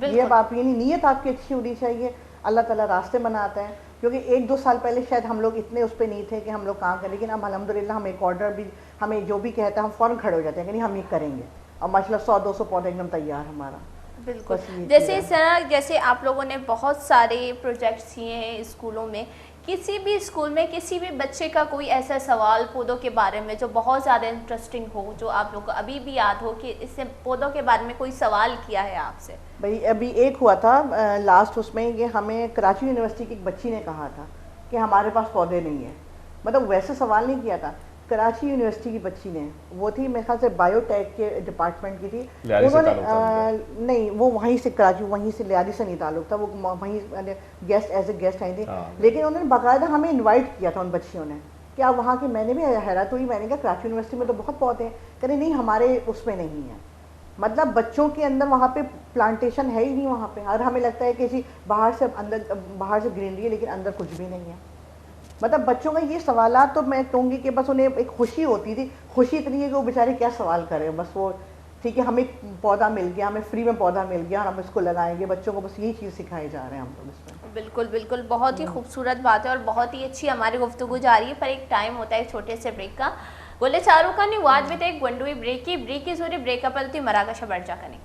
یہ آپ یعنی نیت آپ کی اچھی ہونی چاہیے. اللہ تعالیٰ راستے بناتا ہے, کیونکہ 1-2 سال پہلے شاید ہم لوگ اتنے اس پہ نہیں تھے کہ ہم لوگ کام کریں, لیکن اب الحمدللہ ہم ایک آرڈر بھی, ہمیں جو بھی کہتا ہے ہم فوراً کھڑے ہو جاتے ہیں کہ نہیں ہم یہ کریں گے, اور ماشاءاللہ 100-200 پودا ایک دم تیار ہمارا. بالکل. جیسے اس طرح جیسے آپ لوگوں نے بہت سارے پروجیکٹس کیے ہیں اسکولوں میں, کسی بھی اسکول میں کسی بھی بچے کا کوئی ایسا سوال پودوں کے بارے میں جو بہت زیادہ انٹرسٹنگ ہو, جو آپ لوگوں کو ابھی بھی یاد ہو کہ اس سے پودوں کے بارے میں کوئی سوال کیا ہے آپ سے؟ بھئی ابھی ایک ہوا تھا لاسٹ, اس میں یہ ہمیں کراچی یونیورسٹی کی ایک بچی نے کہا تھا کہ ہمارے پاس پودے نہیں ہیں. مطلب ویسے سوال نہیں کیا تھا, کراچی یونیورسٹی کی بچی نے, وہ تھی میرے خیال سے بایو ٹیک کے ڈپارٹمنٹ کی تھی. انہوں نے نہیں, وہ وہیں سے کراچی, وہیں سے لیاری سے نہیں تعلق تھا, وہ وہیں guest as a guest I تھی, لیکن انہوں نے باقاعدہ ہمیں انوائٹ کیا تھا ان بچیوں نے کہ آپ وہاں کی. میں نے بھی حیرت ہوئی, میں نے کہا کراچی یونیورسٹی میں تو بہت پودے ہیں, کہ نہیں ہمارے اس میں نہیں ہیں. مطلب بچوں کے اندر وہاں پہ پلانٹیشن ہے ہی نہیں وہاں پہ, اور ہمیں لگتا ہے کہ جی باہر سے گرینری ہے لیکن اندر کچھ بھی نہیں ہے. مطلب بچوں کا یہ سوالات تو میں کہوں گی کہ بس انہیں ایک خوشی ہوتی تھی, خوشی اتنی ہے کہ وہ بیچارے کیا سوال کریں, بس وہ ٹھیک ہے, ہمیں پودا مل گیا, ہمیں فری میں پودا مل گیا اور ہم اس کو لگائیں گے, بچوں کو بس یہی چیز سکھائی جا رہے ہیں ہم لوگ اس میں. بالکل بالکل, بہت ہی خوبصورت بات ہے اور بہت ہی اچھی ہماری گفتگو جاری ہے, پر ایک ٹائم ہوتا ہے ایک چھوٹے سے بریک کا. بولے چاروں کا نہیں واد بھی تھا ایک گنڈوئی بریک کی ضروری بریک اپ تھی مراکش بڑھ جا کریں.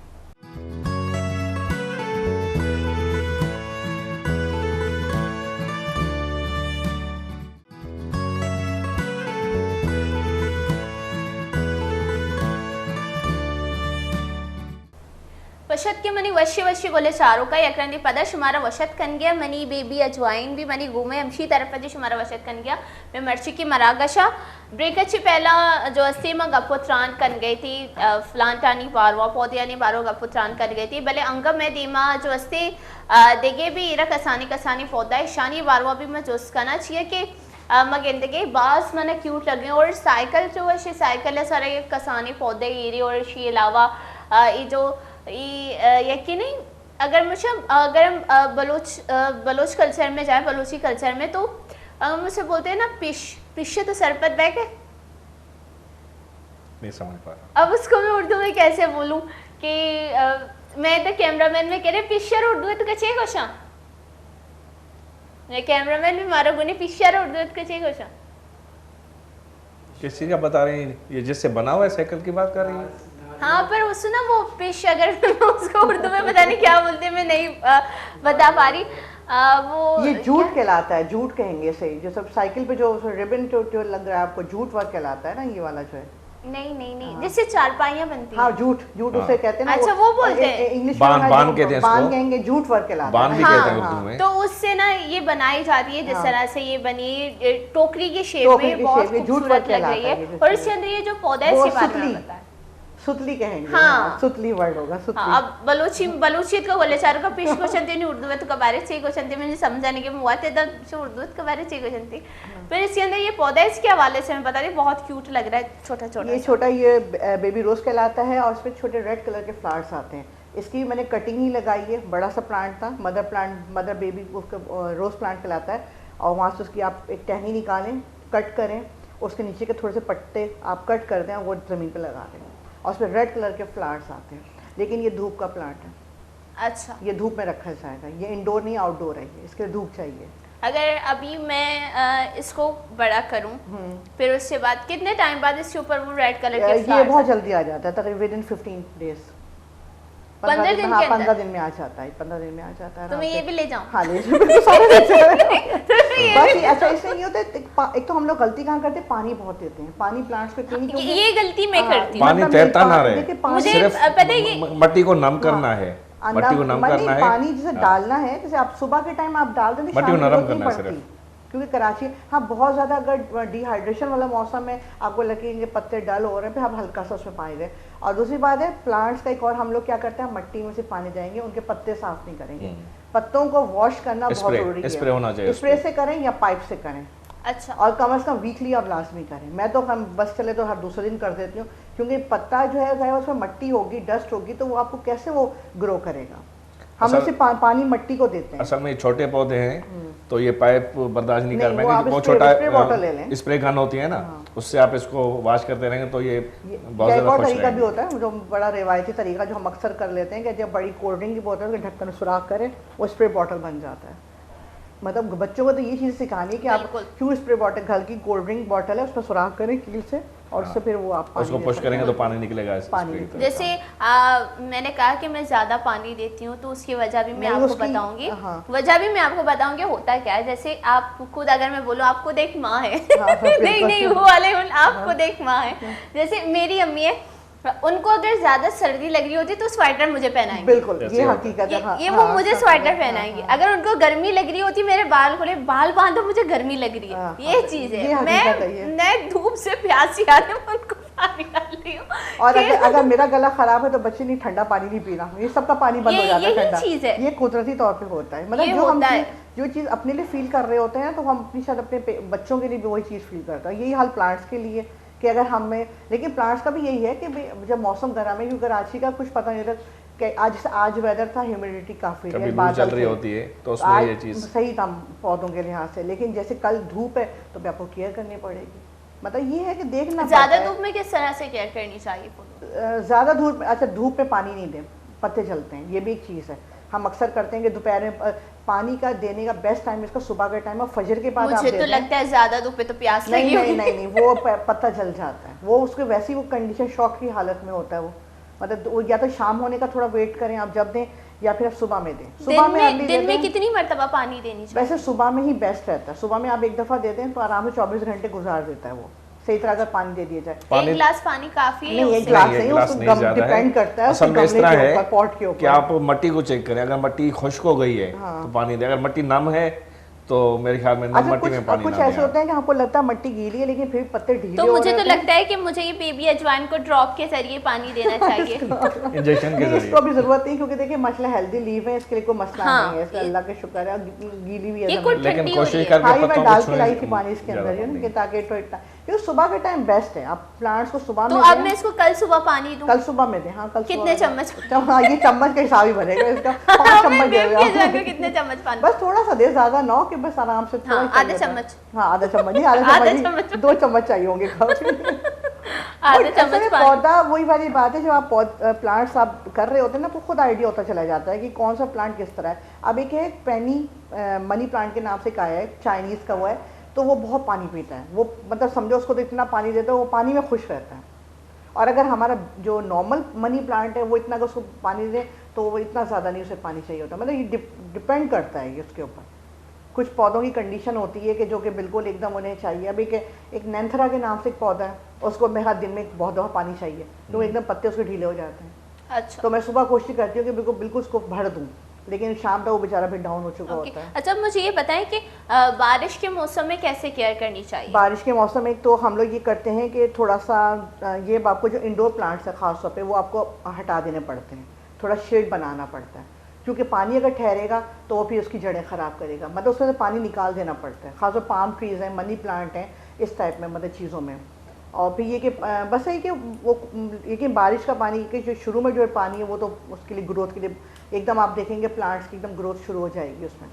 وشت کے منی وشی گولے چاروں کا یکرندی پدا شمارا وشت کن گیا منی بیبی اجوائن بھی منی گومے ہمشی طرف جی شمارا وشت کن گیا میں مرچی کی مراگشا بریک اچھی پہلا جو استی میں گپوتران کن گئی تھی فلانٹانی باروا پودیانی بارو گپوتران کن گئی تھی بلے انگم میں دیما جو استی دیگے بھی ایرا کسانی پودا ہے شانی باروا بھی میں جوس کرنا چاہیے کہ مگندگی بعض میں نے کیوٹ لگے اور سائیکل جو ہے سائیکل ہے سارے کسانی پودے ایری اور اسی علاوہ یہ جو یقینی اگر مجھے اگر ہم بلوچ کلچر میں جائیں بلوچی کلچر میں تو مجھ سے بولتے ہیں نا پش تو سرپت بیک ہے, نہیں سمجھ پا رہا. اب اس کو میں اردو میں کیسے بولوں کہ میں تو کیمرہ مین میں کہہ رہے پشر اردو ہے تو کچھ کوشاں کیمرہ مین بھی مارو گنی پشر اردو ہے تو کچھ کوشاں کس چیز کا بتا رہی ہیں, یہ جس سے بنا ہوا ہے سائیکل کی بات کر رہی ہیں؟ ہاں پر اس نا وہ پش اگر اس کو اردو میں پتہ نہیں کیا بولتے میں نہیں بتا پا رہی. وہ یہ جھوٹ کہلاتا ہے, جھوٹ کہیں گے اسے, جو سب سائیکل پہ جو ربن جو لگ رہا ہے آپ کو جھوٹ ورک کہلاتا ہے نا, یہ والا جو ہے. نہیں جس سے چارپائیاں بنتی ہیں. ہاں جھوٹ اسے کہتے ہیں نا. اچھا وہ بولتے ہیں انگلش بان کہتے ہیں اس کو, بان کہیں گے, جھوٹ ورک کہلاتا ہے. بان بھی کہتے ہیں اردو میں. تو اس سے نا یہ بنائی جاتی ہے جس طرح سے یہ بنی ٹوکری کی شیپ میں بہت خوبصورت لگ رہی ہے اور اس کے اندر یہ جو پودا ہے اس کے بارے میں بتائیں. ستلی کہیں گے, ہاں ستلی ورڈ ہوگا. اب بلوچیت کا بولے چاروں کا پیش کو چنتی نہیں اردو میں تو کبارے سے کو چنتی میں سمجھانے کے مواد ہے جو اردو کبارے سے کو چنتی. پھر اس کے اندر یہ پودا اس کے حوالے سے میں بتا رہی بہت کیوٹ لگ رہا ہے, چھوٹا یہ بیبی روز کہلاتا ہے اور اس میں چھوٹے ریڈ کلر کے فلاورس آتے ہیں. اس کی میں نے کٹنگ ہی لگائی ہے, بڑا سا پلانٹ تھا, مدر بیبی روز پلانٹ کہلاتا ہے, اور وہاں سے اس کی آپ ایک ٹہنی نکالیں, کٹ کریں, اس کے نیچے کے تھوڑے سے پتے آپ کٹ کر دیں اور وہ زمین پہ لگا دیں, اور اس میں ریڈ کلر کے فلاورس آتے ہیں. لیکن یہ دھوپ کا پلانٹ ہے. اچھا, یہ دھوپ میں رکھا جائے گا, یہ انڈور نہیں آؤٹ ڈور ہے, اس کے لیے دھوپ چاہیے. اگر ابھی میں اس کو بڑا کروں پھر اس کے بعد کتنے ٹائم بعد اس کے اوپر وہ ریڈ کلر کے فلاورس؟ یہ بہت جلدی آ جاتا ہے, تقریباً 15 days, 15 دن میں آ جاتا ہے, 15 دن میں آ جاتا ہے. تو میں یہ بھی لے جاؤں؟ ہاں لے جاؤں. اچھا اس میں یہ ہوتا ہے, ایک تو ہم لوگ غلطی کہاں کرتے ہیں, پانی بہت دیتے ہیں, پانی پلانٹس پہ کیوں, یہ غلطی میں کرتی ہوں. پانی تیرتا نہ رہے, صرف پتہ ہے مٹی کو نم کرنا ہے, مٹی کو نم کرنا ہے, پانی جیسے ڈالنا ہے, جیسے آپ صبح کے ٹائم آپ ڈال دیں مٹی کو نرم کرنا ہے صرف. کیونکہ کراچی ہاں بہت زیادہ اگر ڈی ہائیڈریشن والا موسم ہے, آپ کو لگیں گے پتے ڈل ہو رہے ہیں, پھر آپ ہلکا سا اس میں پانی دیں. اور دوسری بات ہے پلانٹس کا ایک اور ہم لوگ کیا کرتے ہیں, مٹی میں سے پانی دیں گے, ان کے پتے صاف نہیں کریں گے, پتوں کو واش کرنا بہت ضروری ہے. اسپرے ہونا چاہیے, اسپرے سے کریں یا پائپ سے کریں. اچھا, اور کم از کم ویکلی آپ لازمی کریں. میں تو ہم بس چلے تو ہر دوسرے دن کر دیتی ہوں, کیونکہ پتا جو ہے اس میں مٹی ہوگی, ڈسٹ ہوگی, تو وہ آپ کو کیسے وہ گرو کرے گا. ہم اسے پانی مٹی کو دیتے ہیں. اصل میں چھوٹے پودے ہیں تو یہ پائپ برداشت نہیں کر پائیں گے, وہ چھوٹا اسپرے گن ہوتی ہے نا, اس سے آپ اس کو واش کرتے رہیں گے تو یہ بہت زیادہ خوش طریقہ بھی ہوتا ہے جو بڑا روایتی طریقہ جو ہم اکثر کر لیتے ہیں کہ جب بڑی کولڈ ڈرنک کی بوتل کے ڈھکن سوراخ کریں وہ اسپرے باٹل بن جاتا ہے. مطلب بچوں کو تو یہ چیز سکھانی ہے کہ آپ کیوں اسپرے باٹل, ہلکی کولڈ ڈرنک باٹل ہے اس میں سوراخ کریں کیل سے, اور اس سے پھر وہ آپ اس کو پش کریں گے تو پانی نکلے گا. جیسے میں نے کہا کہ میں زیادہ پانی دیتی ہوں تو اس کی وجہ بھی میں آپ کو بتاؤں گی, وجہ بھی میں آپ کو بتاؤں گی ہوتا کیا ہے. جیسے آپ خود اگر میں بولوں آپ کو دیکھ ماں ہے, نہیں وہ والے آپ کو دیکھ ماں ہے. جیسے میری امی ہے, ان کو اگر زیادہ سردی لگ رہی ہوتی تو سویٹر مجھے پہنائیں گے. بالکل یہ حقیقت ہے, یہ وہ مجھے سویٹر پہنائیں گے. اگر ان کو گرمی لگ رہی ہوتی میرے بال کھولے, بال باندھو مجھے گرمی لگ رہی ہے, یہ چیز ہے. میں دھوپ سے پیاسی آ رہی ہوں ان کو پانی ڈال رہی ہوں. اور اگر میرا گلا خراب ہے تو بچے نہیں ٹھنڈا پانی نہیں پینا, یہ سب کا پانی بند ہو جاتا ہے ٹھنڈا. چیز ہے, یہ قدرتی طور پہ ہوتا ہے. مطلب جو چیز اپنے لیے فیل کر رہے ہوتے ہیں تو ہم اپنی شاید اپنے بچوں کے لیے بھی وہی چیز فیل کرتا ہے. یہی حال پلانٹس کے لیے کہ اگر ہمیں, لیکن پلانٹس کا بھی یہی ہے کہ جب موسم گرم ہے, کیونکہ کراچی کا کچھ پتہ نہیں تھا کہ آج ویدر تھا, ہیومیڈیٹی کافی ہے, چل رہی ہوتی ہے تو اس میں یہ چیز صحیح تھا پودوں کے لحاظ سے. لیکن جیسے کل دھوپ ہے تو بھی آپ کو کیئر کرنی پڑے گی. مطلب یہ ہے کہ دیکھنا زیادہ دھوپ میں کس طرح سے کیئر کرنی چاہیے پھولوں؟ زیادہ دھوپ، اچھا دھوپ میں پانی نہیں دیں، پتے جلتے ہیں، یہ بھی ایک چیز ہے. ہم اکثر کرتے ہیں کہ دوپہر میں پانی کا دینے کا بیسٹ ٹائم اس کا صبح کا ٹائم ہے، فجر کے بعد آپ مجھے تو لگتا ہے زیادہ دھوپ پہ تو پیاس لگی ہوگی. نہیں وہ پتا جل جاتا ہے، وہ اس کے ویسی وہ کنڈیشن شاک کی حالت میں ہوتا ہے وہ. مطلب یا تو شام ہونے کا تھوڑا ویٹ کریں آپ جب دیں، یا پھر آپ صبح میں دیں. صبح میں دن میں کتنی مرتبہ پانی دینی چاہیے؟ ویسے صبح میں ہی بیسٹ رہتا ہے. صبح میں آپ ایک دفعہ دے دیں تو آرام سے 24 گھنٹے گزار دیتا ہے وہ. صحیح طرح اگر پانی دے دیا جائے. ایک گلاس پانی کافی ہے؟ نہیں ایک گلاس نہیں، اس کو ڈیپینڈ کرتا ہے اصل میں اس طرح ہے پاٹ کے اوپر کہ آپ مٹی کو چیک کریں. اگر مٹی خشک ہو گئی ہے تو پانی دیں، اگر مٹی نم ہے تو میرے خیال میں نم مٹی میں پانی نہ دیں. کچھ ایسے ہوتے ہیں کہ آپ کو لگتا ہے مٹی گیلی ہے لیکن پھر پتے ڈھیلے تو مجھے تو لگتا ہے کہ مجھے یہ بیبی اجوائن کو ڈراپ کے ذریعے پانی دینا چاہیے. انجیکشن کے اس ذریعے. کو بھی ضرورت نہیں کیونکہ دیکھیں مسئلہ ہیلدی لیو ہے، اس کے لیے کوئی مسئلہ نہیں ہے. اس کا اللہ کا شکر ہے گیلی بھی ہے لیکن کوشش کر کے میں پتوں ڈال کو کے لائی تھی چھوئیں پانی اس کے اندر کہ تاکہ کیونکہ صبح کا ٹائم بیسٹ ہے. آپ پلانٹس کو صبح میں تو اب میں اس کو کل صبح پانی دوں؟ کل صبح میں دیں. ہاں کل کتنے چمچ؟ ہاں یہ چمچ کا حساب ہی بنے گا اس کا. 5 چمچ دے گا. کتنے چمچ پانی؟ بس تھوڑا سا دے، زیادہ نہ کہ بس آرام سے تھوڑا آدھا چمچ. ہاں آدھا چمچ نہیں، آدھا چمچ 2 چمچ چاہیے ہوں گے. آدھا چمچ پودا وہی والی بات ہے، جب آپ پلانٹس آپ کر رہے ہوتے ہیں نا تو خود آئیڈیا ہوتا چلا جاتا ہے کہ کون سا پلانٹ کس طرح ہے. اب ایک ہے پینی منی پلانٹ کے نام سے کہا ہے، چائنیز کا وہ ہے، تو وہ بہت پانی پیتا ہے. وہ مطلب سمجھو اس کو تو اتنا پانی دیتا ہے وہ پانی میں خوش رہتا ہے. اور اگر ہمارا جو نارمل منی پلانٹ ہے وہ اتنا اگر اس کو پانی دے تو وہ اتنا زیادہ نہیں اسے پانی چاہیے ہوتا. مطلب یہ ڈپینڈ کرتا ہے اس کے اوپر. کچھ پودوں کی کنڈیشن ہوتی ہے کہ جو کہ بالکل ایک دم انہیں چاہیے. ابھی کہ ایک نینتھرا کے نام سے ایک پودا ہے، اس کو میں ہر دن میں بہت دفعہ پانی چاہیے تو ایک دم پتے اس کے ڈھیلے ہو جاتے ہیں. اچھا تو میں صبح کوشش کرتی ہوں کہ بالکل اس کو بھر دوں، لیکن شام تک وہ بیچارہ پھر ڈاؤن ہو چکا ہوتا ہے. اچھا مجھے یہ بتائیں کہ بارش کے موسم میں کیسے کیئر کرنی چاہیے؟ بارش کے موسم میں تو ہم لوگ یہ کرتے ہیں کہ تھوڑا سا یہ آپ کو جو انڈور پلانٹس ہیں خاص طور پہ وہ آپ کو ہٹا دینے پڑتے ہیں، تھوڑا شیڈ بنانا پڑتا ہے. کیونکہ پانی اگر ٹھہرے گا تو وہ پھر اس کی جڑیں خراب کرے گا. مطلب اس میں سے پانی نکال دینا پڑتا ہے. خاص طور پام ٹریز ہیں، منی پلانٹ ہیں، اس ٹائپ میں مطلب چیزوں میں. اور پھر یہ کہ بس یہ کہ وہ یہ کہ بارش کا پانی کہ جو شروع میں جو پانی ہے وہ تو اس کے لیے گروتھ کے لیے ایک دم آپ دیکھیں گے پلانٹس کی ایک دم گروتھ شروع ہو جائے گی اس میں.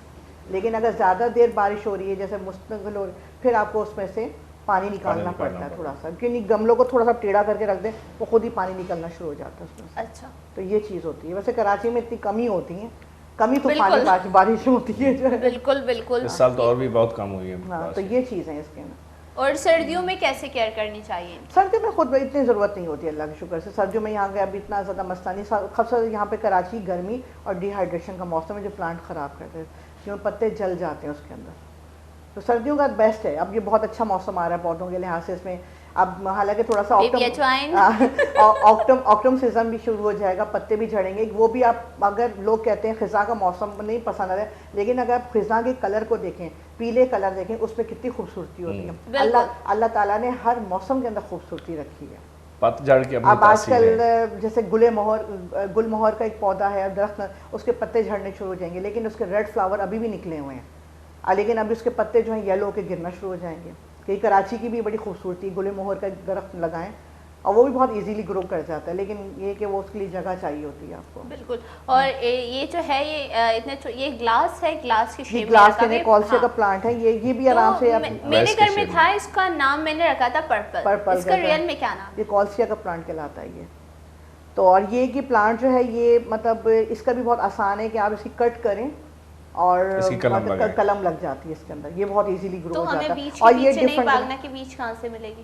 لیکن اگر زیادہ دیر بارش ہو رہی ہے جیسے مستقل ہو رہی ہے پھر آپ کو اس میں سے پانی نکالنا پڑتا ہے تھوڑا سا. کیونکہ گملوں کو تھوڑا سا ٹیڑھا کر کے رکھ دیں وہ خود ہی پانی نکلنا شروع ہو جاتا ہے اس میں. اچھا تو یہ چیز ہوتی ہے. ویسے کراچی میں اتنی کمی ہوتی ہیں، کمی تو پانی بارش ہوتی ہے. بالکل بالکل. اس سال تو اور بھی بہت کم ہوئی ہے. ہاں تو یہ چیز ہے اس کے اندر. اور سردیوں میں کیسے کیئر کرنی چاہیے؟ سردیوں میں خود اتنی ضرورت نہیں ہوتی اللہ کے شکر سے. سردیوں میں یہاں گیا ابھی اتنا زیادہ مسئلہ نہیں. خاص یہاں پہ کراچی گرمی اور ڈی ہائیڈریشن کا موسم ہے جو پلانٹ خراب کرتے ہیں، کیوں پتے جل جاتے ہیں اس کے اندر. تو سردیوں کا بیسٹ ہے. اب یہ بہت اچھا موسم آ رہا ہے پودوں کے لحاظ سے. اس میں اب حالانکہ تھوڑا سا آکٹم سیزن بھی شروع ہو جائے گا، پتے بھی جھڑیں گے. وہ بھی آپ اگر لوگ کہتے ہیں خزاں کا موسم نہیں پسند آ رہا ہے، لیکن اگر آپ خزاں کے کلر کو دیکھیں، پیلے کلر دیکھیں، اس میں کتنی خوبصورتی ہوتی ہے. اللہ تعالیٰ نے ہر موسم کے اندر خوبصورتی رکھی ہے. پتجھڑ کی اب آج کل جیسے گل مہر کا ایک پودا ہے درخت، اس کے پتے جھڑنے شروع ہو جائیں گے، لیکن اس کے ریڈ فلاور ابھی بھی نکلے ہوئے ہیں. لیکن ابھی اس کے پتے جو ہیں یلو کے گرنا شروع ہو جائیں گے. کہ کراچی کی بھی بڑی خوبصورتی گل مہر کا ایک درخت لگائیں اور وہ بھی بہت ایزیلی گرو کر جاتا ہے، لیکن یہ کہ وہ اس کے لیے جگہ چاہیے ہوتی ہے آپ کو. بالکل. اور یہ جو ہے یہ گلاس ہے، گلاس کی شیپ گلاس کے کولسیا کا پلانٹ ہے. یہ بھی آرام سے میرے گھر میں تھا، اس کا نام میں نے رکھا تھا پرپل. اس کا ریئل میں کیا نام؟ یہ کولسیا کا پلانٹ کہلاتا ہے یہ. تو اور یہ کہ پلانٹ جو ہے یہ مطلب اس کا بھی بہت آسان ہے کہ آپ اس کی کٹ کریں اور قلم لگ جاتی ہے اس کے اندر. یہ بہت ایزیلی گرو ہو جاتا ہے. اور یہ ڈفرنٹ بیچ کہاں سے ملے گی؟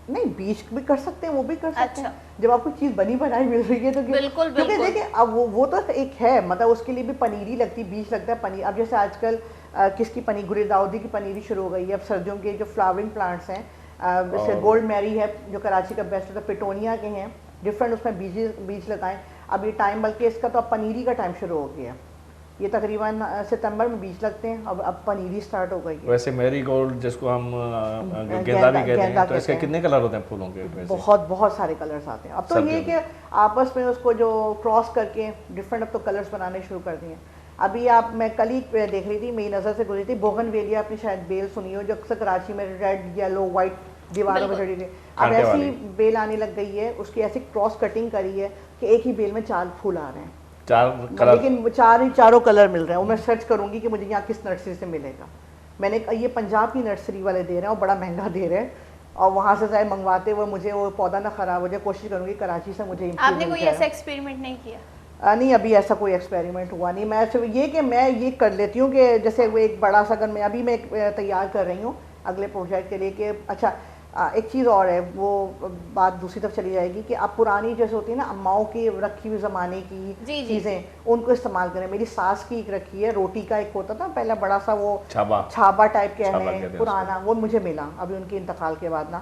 نہیں بیچ بھی کر سکتے ہیں، وہ بھی کر سکتے ہیں. جب آپ کو چیز بنی بنائی مل رہی ہے تو بالکل کیونکہ دیکھیں اب وہ تو ایک ہے مطلب اس کے لیے بھی پنیری لگتی، بیج لگتا ہے پنیر. اب جیسے آج کل کس کی پنیر، گل داؤدی کی پنیری شروع ہو گئی ہے. اب سردیوں کے جو فلاورنگ پلانٹس ہیں جیسے گولڈ میری ہے جو کراچی کا بیسٹ ہوتا ہے، پیٹونیا کے ہیں ڈفرینٹ، اس میں بیج لگائیں. اب یہ ٹائم بلکہ اس کا تو اب پنیری کا ٹائم شروع ہو گیا. یہ تقریباً ستمبر میں بیج لگتے ہیں. اب پنیری سٹارٹ ہو گئی ہے. ویسے میری گولڈ جس کو ہم گیندا بھی کہتے ہیں، تو اس کے کتنے کلر ہوتے ہیں پھولوں کے؟ بہت سارے کلرز آتے ہیں. اب تو یہ کہ آپس میں اس کو جو کراس کر کے ڈفرینٹ اب تو کلرز بنانے شروع کر دیے. ابھی میں کل ہی دیکھ رہی تھی، میری نظر سے گزری تھی بوگن ویلیا. آپ نے شاید بیل سنی ہو جو اکثر کراچی میں ریڈ یلو وائٹ دیواروں میں چڑھی تھی. اب ایسی بیل آنے لگ گئی ہے، اس کی ایسی کراس کٹنگ کری ہے کہ ایک ہی بیل میں 4 پھول آ رہے ہیں. لیکن چاروں کلر مل رہے ہیں. وہ میں سرچ کروں گی کہ مجھے یہاں کس نرسری سے ملے گا. میں نے یہ پنجاب کی نرسری والے دے رہے ہیں اور بڑا مہنگا دے رہے ہیں. اور وہاں سے ظاہر منگواتے ہوئے مجھے وہ پودا نہ خراب ہو جائے، کوشش کروں گی کراچی سے مجھے آپ نے کوئی ایسا ایکسپیریمنٹ نہیں کیا؟ نہیں ابھی ایسا کوئی ایکسپیریمنٹ ہوا نہیں. میں صرف یہ کہ میں یہ کر لیتی ہوں کہ جیسے وہ ایک بڑا سا اگر میں ابھی میں تیار کر رہی ہوں اگلے پروجیکٹ کے لیے کہ اچھا ایک چیز اور ہے، وہ بات دوسری طرف چلی جائے گی کہ آپ پرانی جیسے ہوتی ہے نا اماؤں کی رکھی ہوئی زمانے کی چیزیں ان کو استعمال کریں. میری ساس کی ایک رکھی ہے، روٹی کا ایک ہوتا تھا پہلے بڑا سا وہ چھابا ٹائپ کہہ رہے ہیں پرانا، وہ مجھے ملا ابھی ان کے انتقال کے بعد نا،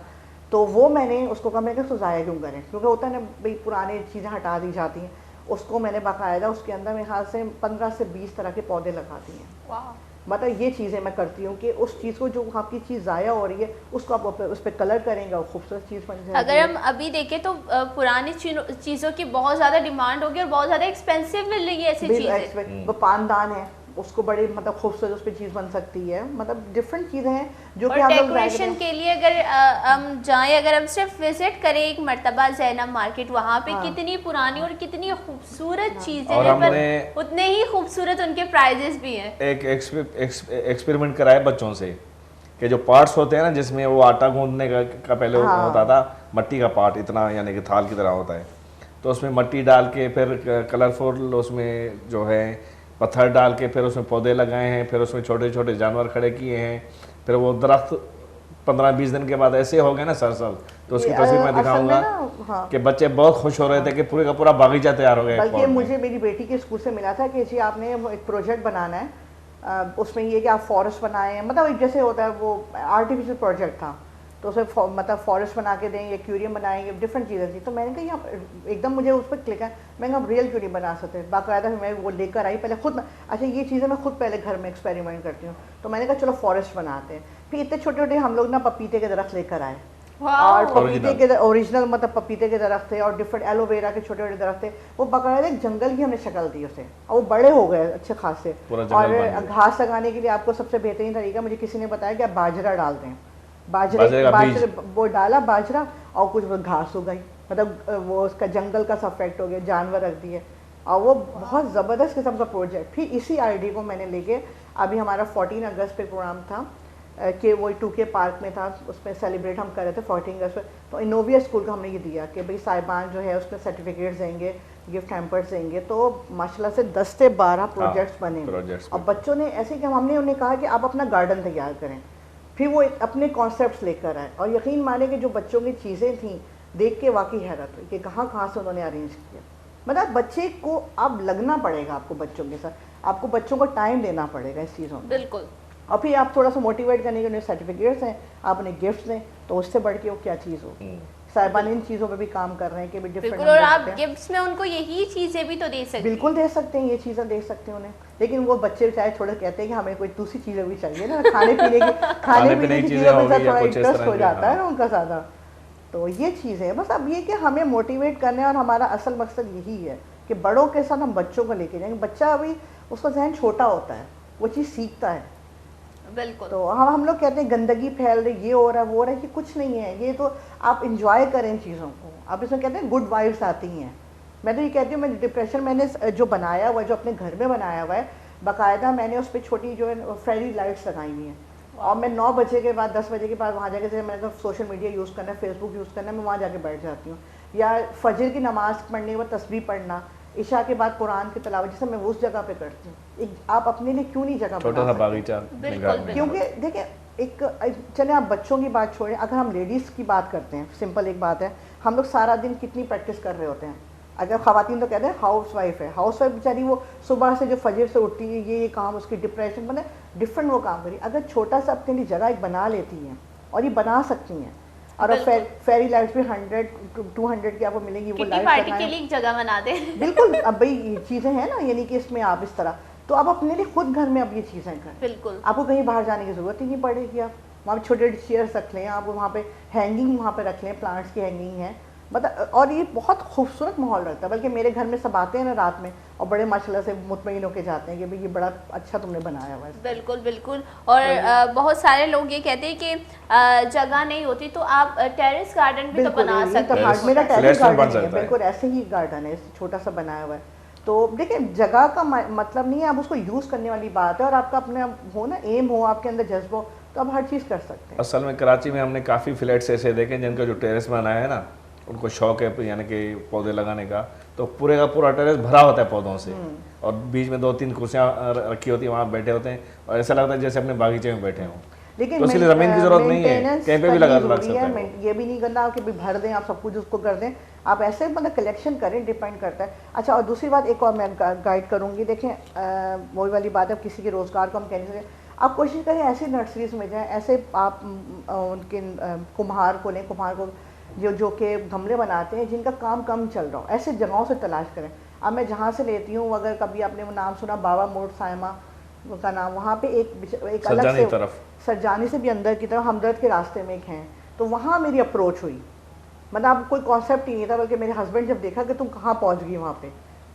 تو وہ میں نے اس کو کہا میں کہ اس کو ضائع کیوں کریں، کیونکہ ہوتا ہے نا بھائی پرانے چیزیں ہٹا دی جاتی ہیں. اس کو میں نے باقاعدہ اس کے اندر میرے خیال سے 15 سے 20 طرح کے پودے لگاتی ہیں. مطلب یہ چیزیں میں کرتی ہوں کہ اس چیز کو جو آپ کی چیز ضائع ہو رہی ہے اس کو آپ اس پہ کلر کریں گے اور خوبصورت چیز بن جائے گی. اگر ہم ابھی دیکھیں تو پرانی چیزوں کی بہت زیادہ ڈیمانڈ ہوگی اور بہت زیادہ ایکسپینسو مل رہی ہے ایسی چیزیں. وہ پاندان ہے اس کو بڑی مطلب خوبصورت اس پہ چیز بن سکتی ہے، مطلب ڈفرینٹ چیزیں ہیں جو کہ ہم لوگ ڈیکوریشن کے لیے اگر ہم جائیں، اگر ہم صرف وزٹ کریں ایک مرتبہ زینب مارکیٹ، وہاں پہ کتنی پرانی اور کتنی خوبصورت چیزیں ہیں، پر اتنے ہی خوبصورت ان کے پرائزز بھی ہیں. ایک ایکسپیریمنٹ کرائے بچوں سے کہ جو پارٹس ہوتے ہیں نا جس میں وہ آٹا گوندنے کا پہلے ہوتا تھا مٹی کا پارٹ اتنا یعنی کہ تھال کی طرح ہوتا ہے، تو اس میں مٹی ڈال کے پھر کلرفل اس میں جو ہے پتھر ڈال کے پھر اس میں پودے لگائے ہیں، پھر اس میں چھوٹے چھوٹے جانور کھڑے کیے ہیں، پھر وہ درخت 15-20 دن کے بعد ایسے ہو گئے نا سرسبز، تو اس کی تصویر میں دکھاؤں گا کہ بچے بہت خوش ہو رہے تھے کہ پورے کا پورا باغیچہ تیار ہو گیا. بلکہ مجھے میری بیٹی کے اسکول سے ملا تھا کہ جی آپ نے ایک پروجیکٹ بنانا ہے، اس میں یہ کہ آپ فارسٹ بنائیں، مطلب جیسے ہوتا ہے وہ آرٹیفیشل پروجیکٹ تھا تو اسے مطلب فارسٹ بنا کے دیں، ایکویریم بنائیں گے، ڈفرینٹ چیزیں تھیں. تو میں نے کہا یہ ایک دم مجھے اس پہ کلک ہے، میں نے کہا ریئل کیوں نہیں بنا سکتے. باقاعدہ میں وہ لے کر آئی پہلے خود، اچھا یہ چیزیں میں خود پہلے گھر میں ایکسپیریمنٹ کرتی ہوں، تو میں نے کہا چلو فارسٹ بناتے ہیں. پھر اتنے چھوٹے چھوٹے ہم لوگ نا پپیتے کے درخت لے کر آئے، اور پپیتے کے اوریجنل مطلب پپیتے کے درخت تھے اور ڈفرینٹ ایلو ویرا کے چھوٹے چھوٹے درخت تھے. وہ باقاعدہ ایک جنگل کی ہم نے شکل دی اسے، اور وہ بڑے ہو گئے اچھے خاصے. اور گھاس لگانے کے لیے آپ کو سب سے بہترین طریقہ مجھے کسی نے بتایا کہ آپ باجرہ ڈال دیں، باجرے وہ ڈالا باجرہ اور کچھ وہ گھاس ہو گئی، مطلب وہ اس کا جنگل کا سا افیکٹ ہو گیا، جانور رکھ دیے، اور وہ بہت زبردست قسم کا پروجیکٹ. پھر اسی آئیڈیا کو میں نے لے کے ابھی ہمارا 14 اگست پہ پروگرام تھا کہ وہ 2K پارک میں تھا، اس میں سیلیبریٹ ہم کر رہے تھے 14 اگست پہ. تو انوویا اسکول کا ہم نے یہ دیا کہ بھائی صاحبان جو ہے اس میں سرٹیفکیٹس دیں گے، گفٹ ہیمپرس دیں گے. تو ماشاء اللہ سے 10 سے 12 پروجیکٹس بنے، اور بچوں نے ایسے کہ ہم نے انہیں کہا کہ آپ اپنا گارڈن تیار کریں. پھر وہ اپنے کانسیپٹس لے کر آئے، اور یقین مانے کہ جو بچوں کی چیزیں تھیں دیکھ کے واقعی حیرت ہوئی کہ کہاں کہاں سے انہوں نے ارینج کیا. مطلب بچے کو اب لگنا پڑے گا، آپ کو بچوں کے ساتھ، آپ کو بچوں کو ٹائم دینا پڑے گا اس چیزوں میں. بالکل. اور پھر آپ تھوڑا سا موٹیویٹ کرنے کے انہیں سرٹیفکیٹس ہیں، آپ انہیں گفٹس دیں، تو اس سے بڑھ کے وہ کیا چیز ہوگی. صاحبان ان چیزوں پہ بھی کام کر رہے ہیں کہ بالکل، اور آپ گفٹس میں ان کو یہی چیزیں بھی تو دے سکتے ہیں. بالکل دے سکتے ہیں، یہ چیزیں دے سکتے ہیں انہیں. لیکن وہ بچے چاہے تھوڑے کہتے ہیں کہ ہمیں کوئی دوسری چیزیں بھی چاہیے نا، کھانے پینے کی چیزوں میں تھوڑا انٹرسٹ ہو جاتا ہے نا ان کا زیادہ. تو یہ چیزیں بس اب یہ کہ ہمیں موٹیویٹ کرنا ہے، اور ہمارا اصل مقصد یہی ہے کہ بڑوں کے ساتھ ہم بچوں کو لے کے جائیں. بچہ ابھی اس کا ذہن چھوٹا ہوتا ہے، وہ چیز سیکھتا ہے. بالکل. تو ہم لوگ کہتے ہیں گندگی پھیل رہی، یہ ہو رہا ہے وہ ہو رہا ہے، یہ کچھ نہیں ہے. یہ تو آپ انجوائے کریں ان چیزوں کو. آپ اس میں کہتے ہیں گڈ وائبس آتی ہیں. میں تو یہ کہتی ہوں میں ڈپریشن میں نے جو بنایا ہوا ہے، جو اپنے گھر میں بنایا ہوا ہے باقاعدہ، میں نے اس پہ چھوٹی جو ہے فیری لائٹس لگائی ہوئی ہیں. اور میں 9 بجے کے بعد 10 بجے کے بعد وہاں جا کے، میں نے سوشل میڈیا یوز کرنا ہے، فیس بک یوز کرنا ہے، میں وہاں جا کے بیٹھ جاتی ہوں. یا فجر کی نماز پڑھنے کے بعد تسبیح پڑھنا، عشاء کے بعد قرآن کی تلاوت، جیسے میں اس جگہ پہ کرتی ہوں. آپ اپنے لیے کیوں نہیں جگہ چھوٹا سا باغیچہ؟ کیونکہ دیکھیں ایک چلیں آپ بچوں کی بات چھوڑیں، اگر ہم لیڈیز کی بات کرتے ہیں، سمپل ایک بات ہے، ہم لوگ سارا دن کتنی پریکٹس کر رہے ہوتے ہیں. اگر خواتین تو کہتے ہیں ہاؤس وائف ہے، ہاؤس وائف بیچاری وہ صبح سے جو فجر سے اٹھتی ہے، یہ کام اس کی ڈپریشن مطلب ڈفرینٹ وہ کام کری. اگر چھوٹا سا اپنے لیے جگہ ایک بنا لیتی ہیں، اور یہ بنا سکتی ہیں، اور فیری لائٹس بھی 100-200 کی آپ کو ملیں گی، وہ لائٹ پارٹی کے لیے جگہ بنا دیں. بالکل. اب بھائی یہ چیزیں ہیں نا، یعنی کہ اس میں آپ اس طرح تو آپ اپنے لیے خود گھر میں اب یہ چیزیں کریں. بالکل. آپ کو کہیں باہر جانے کی ضرورت ہی نہیں پڑے گی. آپ وہاں پہ چھوٹے چھوٹے چیئرس رکھ لیں، آپ وہاں پہ ہینگنگ وہاں پہ رکھ لیں، پلانٹس کی ہینگنگ ہے مطلب. اور یہ بہت خوبصورت ماحول رکھتا ہے. بلکہ میرے گھر میں سب آتے ہیں نا رات میں، اور بڑے ماشاء اللہ سے مطمئن ہو کے جاتے ہیں کہ بھئی یہ بڑا اچھا تم نے بنایا ہوا ہے. بالکل بالکل. اور بہت سارے لوگ یہ کہتے ہیں کہ جگہ نہیں ہوتی تو آپ ٹیرس گارڈن بھی تو بنا سکتے ہیں. میرا ٹیرس گارڈن ہے، بالکل ایسے ہی گارڈن ہے، چھوٹا سا بنایا ہوا ہے. تو دیکھیں جگہ کا مطلب نہیں ہے، آپ اس کو یوز کرنے والی بات ہے. اور آپ کا اپنا ہو نا، ایم ہو آپ کے اندر، جذبہ ہو، تو اب ہر چیز کر سکتے ہیں. اصل میں کراچی میں ہم نے کافی فلیٹس ایسے دیکھے جن کا جو ٹیرس میں بنایا ہے نا, ان کو شوق ہے یعنی کہ پودے لگانے کا, تو پورے کا پورا ٹیرس بھرا ہوتا ہے پودوں سے, اور بیچ میں 2-3 کرسیاں رکھی ہوتی ہیں, وہاں بیٹھے ہوتے ہیں اور ایسا لگتا ہے جیسے اپنے باغیچے میں بیٹھے ہوں. لیکن تو اس لیے زمین کی ضرورت نہیں ہے, کہیں پہ بھی لگ سکتے ہیں. یہ بھی نہیں کرنا کہ بھر دیں آپ سب کچھ اس کو کر دیں, آپ ایسے مطلب کلیکشن کریں, ڈیپینڈ کرتا ہے. اچھا, اور دوسری بات ایک اور میں گائیڈ کروں گی, دیکھیں وہی والی بات ہے, کسی کے روزگار کو ہم کہہ نہیں سکتے, آپ کوشش کریں ایسی نرسریز میں جائیں, ایسے آپ ان کے کمہار کو لیں, کمہار کو جو کہ گملے بناتے ہیں جن کا کام کم چل رہا ہو, ایسے جگہوں سے تلاش کریں. اب میں جہاں سے لیتی ہوں, اگر کبھی آپ نے وہ نام سنا بابا موڑ سائمہ کا نام, وہاں پہ ایک الگ سے سرجانی سے بھی اندر کی طرف ہمدرد کے راستے میں ایک ہیں, تو وہاں میری اپروچ ہوئی, مطلب کوئی کانسیپٹ ہی نہیں تھا, بلکہ میرے ہسبینڈ جب دیکھا کہ تم کہاں پہنچ گئی وہاں پہ,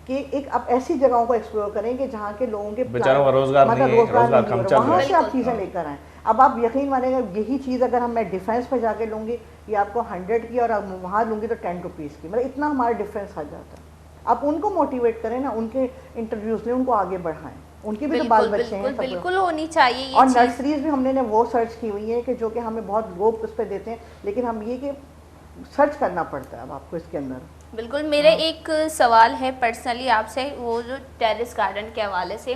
کہ ایک آپ ایسی جگہوں کو ایکسپلور کریں کہ جہاں کے لوگوں کے روزگار نہیں, وہاں سے آپ چیزیں لے کر آئیں. اب آپ یقین مانیں گے, یہی چیز اگر میں ڈیفینس پہ جا کے لوں گی, یہ آپ کو 100 کی, اور وہاں لوں گی تو 10 روپیز کی, مطلب اتنا ہمارا ڈفرینس آ جاتا ہے. آپ ان کو موٹیویٹ کریں نا, ان کے انٹرویوز لیں, ان کو آگے بڑھائیں, ان کی بھی تو بال بچے ہیں. بالکل ہونی چاہیے یہ. اور نرسریز بھی ہم نے وہ سرچ کی ہوئی ہیں کہ جو کہ ہمیں بہت لوگ اس پہ دیتے ہیں, لیکن ہم یہ کہ سرچ کرنا پڑتا ہے اب آپ کو اس کے اندر. بالکل. میرا ایک سوال ہے پرسنلی آپ سے, وہ جو ٹیرس گارڈن کے حوالے سے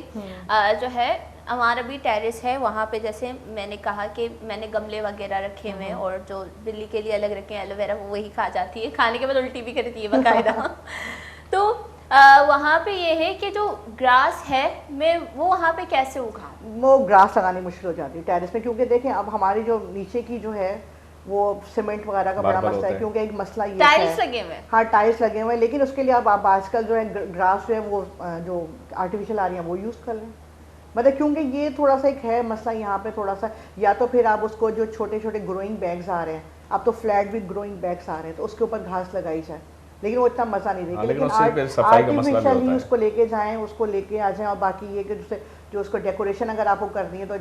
جو ہے, ہمارا بھی ٹیرس ہے, وہاں پہ جیسے میں نے کہا کہ میں نے گملے وغیرہ رکھے ہوئے ہیں, اور جو بلی کے لیے الگ رکھے ہیں ایلو ویرا, وہ وہی کھا جاتی ہے, کھانے کے بعد الٹی بھی کرتی ہے باقاعدہ. تو وہاں پہ یہ ہے کہ جو گراس ہے میں وہ وہاں پہ کیسے اگاؤں؟ وہ گراس لگانی مشکل ہو جاتی ہے ٹیرس میں, کیونکہ دیکھیں اب ہماری جو نیچے کی جو ہے وہ سیمنٹ وغیرہ کا بڑا مسئلہ ہے, کیونکہ ایک مسئلہ یہ ہے ٹائلس لگے ہوئے ہیں. ہاں ٹائلس لگے ہوئے ہیں, لیکن اس کے لیے آپ آج کل جو ہے گراس جو ہے وہ جو آرٹیفیشل آ رہی ہیں وہ یوز کر لیں, مطلب کیونکہ یہ تھوڑا سا ایک ہے مسئلہ یہاں پہ تھوڑا سا, یا تو پھر آپ اس کو جو چھوٹے چھوٹے گروئنگ بیگز آ رہے ہیں, اب تو فلیٹ بھی گروئنگ بیگس آ رہے ہیں, تو اس کے اوپر گھاس لگائی جائے, لیکن وہ اتنا مزہ نہیں دے گا. لیکن آرٹیفیشلی اس کو لے کے جائیں, اس کو لے کے آ جائیں. اور باقی یہ کہ جو اس کو ڈیکوریشن اگر آپ کو کرنی ہے تو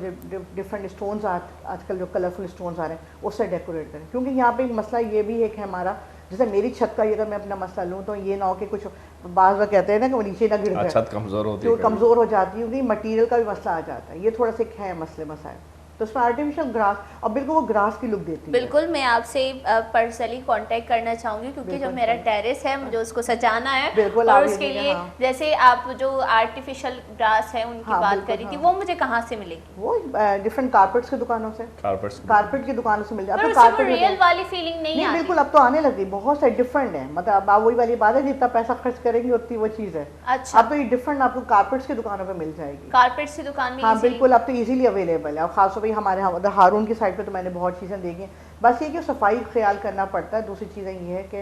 ڈفرینٹ اسٹونس آج کل جو کلرفل اسٹونس آ رہے ہیں اس سے ڈیکوریٹ کریں, کیونکہ یہاں پہ ایک مسئلہ یہ بھی ایک ہے ہمارا, جیسے میری چھت کا اگر میں اپنا مسئلہ لوں تو یہ نہ ہو کہ کچھ بعض لوگ کہتے ہیں نا کہ وہ نیچے نہ گر جائے, چھت کمزور ہو جاتی ہے, کیونکہ مٹیریل کا بھی مسئلہ آ جاتا ہے, یہ تھوڑا سا ایک ہے مسائل. تو اس میں آرٹیفیشل گراس, اور بالکل وہ گراس کی لک دیتی ہے. بالکل, میں آپ سے پرسنلی کانٹیکٹ کرنا چاہوں گی, کیونکہ جو میرا ٹیرس ہے مجھے اس کو سجانا ہے, اور اس کے لیے جیسے آپ جو آرٹیفیشل گراس ہے ان کی بات کری تھی, وہ مجھے کہاں سے ملے گی؟ وہ ڈفرینٹ کارپیٹس کی دکانوں سے, کارپیٹ کی دکانوں سے مل جاتا ہے. کارپیٹ ریئل والی فیلنگ نہیں آتی. بالکل, اب تو آنے لگی, بہت سے ڈفرینٹ ہیں, مطلب آپ وہی والی بات ہے, جتنا پیسہ خرچ کریں گی اتنی وہ چیز ہے. اچھا, اب تو یہ ڈفرینٹ آپ کو کارپیٹس کی دکانوں پہ مل جائے گی. کارپیٹس کی دکان میں؟ ہاں بالکل, اب تو ایزیلی اویلیبل ہے, اور خاص طور پہ ہمارے ہارون کی سائڈ پہ تو میں نے بہت چیزیں دیکھی ہیں. بس یہ کہ صفائی خیال کرنا پڑتا ہے. دوسری چیزیں یہ ہے کہ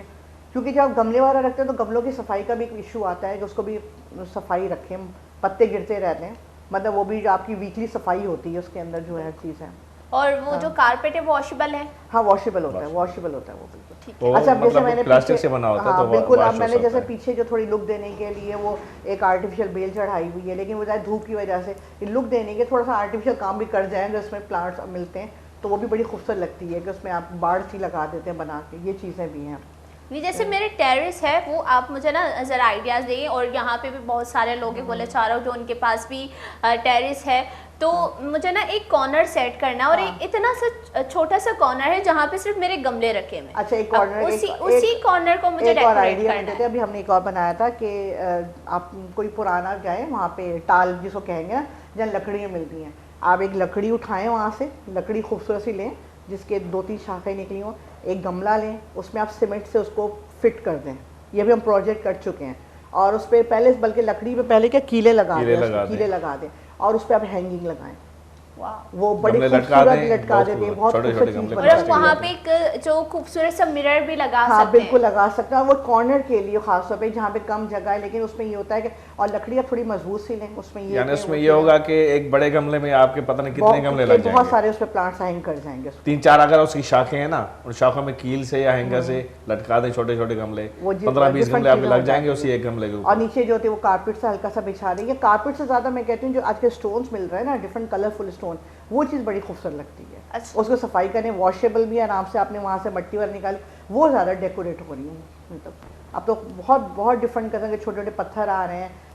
کیونکہ جب گملے والا رکھتے ہیں تو گملوں کی صفائی کا بھی ایک ایشو آتا ہے, کہ اس کو بھی صفائی رکھیں, پتے گرتے رہتے ہیں, مطلب وہ بھی آپ کی ویکلی صفائی ہوتی ہے اس کے اندر جو ہے چیز ہے. اور وہ جو کارپیٹ ہے واشیبل ہے؟ ہاں واشیبل ہوتا ہے, واشیبل ہوتا ہے وہ بالکل. اچھا, جیسے میں نے پلاسٹک سے بنا ہوتا ہے, ہاں بالکل, اب میں نے جیسے پیچھے جو تھوڑی لک دینے کے لیے وہ ایک آرٹیفیشل بیل چڑھائی ہوئی ہے, لیکن وہ دھوپ کی وجہ سے لک دینے کے تھوڑا سا آرٹیفیشل کام بھی کر جائیں گے, اس میں پلانٹس ملتے ہیں تو وہ بھی بڑی خوبصورت لگتی ہے, کہ اس میں آپ باڑ سی لگا دیتے ہیں بنا کے, یہ چیزیں بھی ہیں. نہیں, جیسے میرے ٹیرس ہے وہ آپ مجھے نا ذرا آئیڈیاز دیں, اور یہاں پہ بھی بہت سارے لوگ ہیں بولے چاہ رہا ہوں جو ان کے پاس بھی ٹیرس ہے, تو مجھے نا ایک کارنر سیٹ کرنا, اور ایک اتنا سا چھوٹا سا کارنر ہے جہاں پہ صرف میرے گملے رکھے ہوئے. اچھا, ایک کارنر, اسی کارنر کو مجھے ڈیکوریٹ کرنا ہے. ابھی ہم نے ایک اور بنایا تھا کہ آپ کوئی پرانا جائے وہاں پہ ٹال جس کو کہیں گے نا, جہاں لکڑیاں ملتی ہیں, آپ ایک لکڑی اٹھائیں وہاں سے, لکڑی خوبصورت سی لیں جس کے 2-3 شاخیں نکلی ہوں, ایک گملہ لیں, اس میں آپ سیمنٹ سے اس کو فٹ کر دیں, یہ بھی ہم پروجیکٹ کر چکے ہیں, اور اس پہ پہلے بلکہ لکڑی پہ پہلے کیا کیلے لگا دیں, اور اس پہ آپ ہینگنگ لگائیں, وہ بڑی خوبصورت لٹکا دیتے ہیں, بہت خوبصورت چیز. اور وہاں پہ ایک جو خوبصورت سا مرر بھی لگا سکتے ہیں. ہاں بالکل لگا سکتے ہیں, وہ کارنر کے لیے خاص طور پہ جہاں پہ کم جگہ ہے, لیکن اس میں یہ ہوتا ہے کہ, اور لکڑیاں تھوڑی مضبوط سی لیں, اس میں یعنی اس میں یہ ہوگا کہ ایک بڑے گملے میں آپ کے پتہ نہیں کتنے گملے لگ جائیں گے, بہت سارے اس پہ پلانٹس ہینگ کر جائیں گے. 3-4 اگر اس کی شاخیں ہیں نا, ان شاخوں میں کیل سے یا ہینگر سے لٹکا دیں چھوٹے چھوٹے گملے, 15-20 گملے آپ کے لگ جائیں گے اسی ایک گملے کے اوپر. اور نیچے جو ہوتے ہیں وہ کارپیٹ سے ہلکا سا بچھا دیں. یہ کارپیٹ سے زیادہ میں کہتی ہوں جو آج کے اسٹونس مل رہے ہیں نا, ڈفرنٹ کلرفل اسٹون, وہ چیز بڑی خوبصورت لگتی ہے. اس کو صفائی کریں, واشیبل بھی آرام سے, آپ نے وہاں سے مٹی وغیرہ نکالی, وہ زیادہ ڈیکوریٹ ہو رہی ہیں. مطلب اب تو بہت ڈفرینٹ قسم کے چھوٹے چھوٹے پتھر آ رہے ہیں,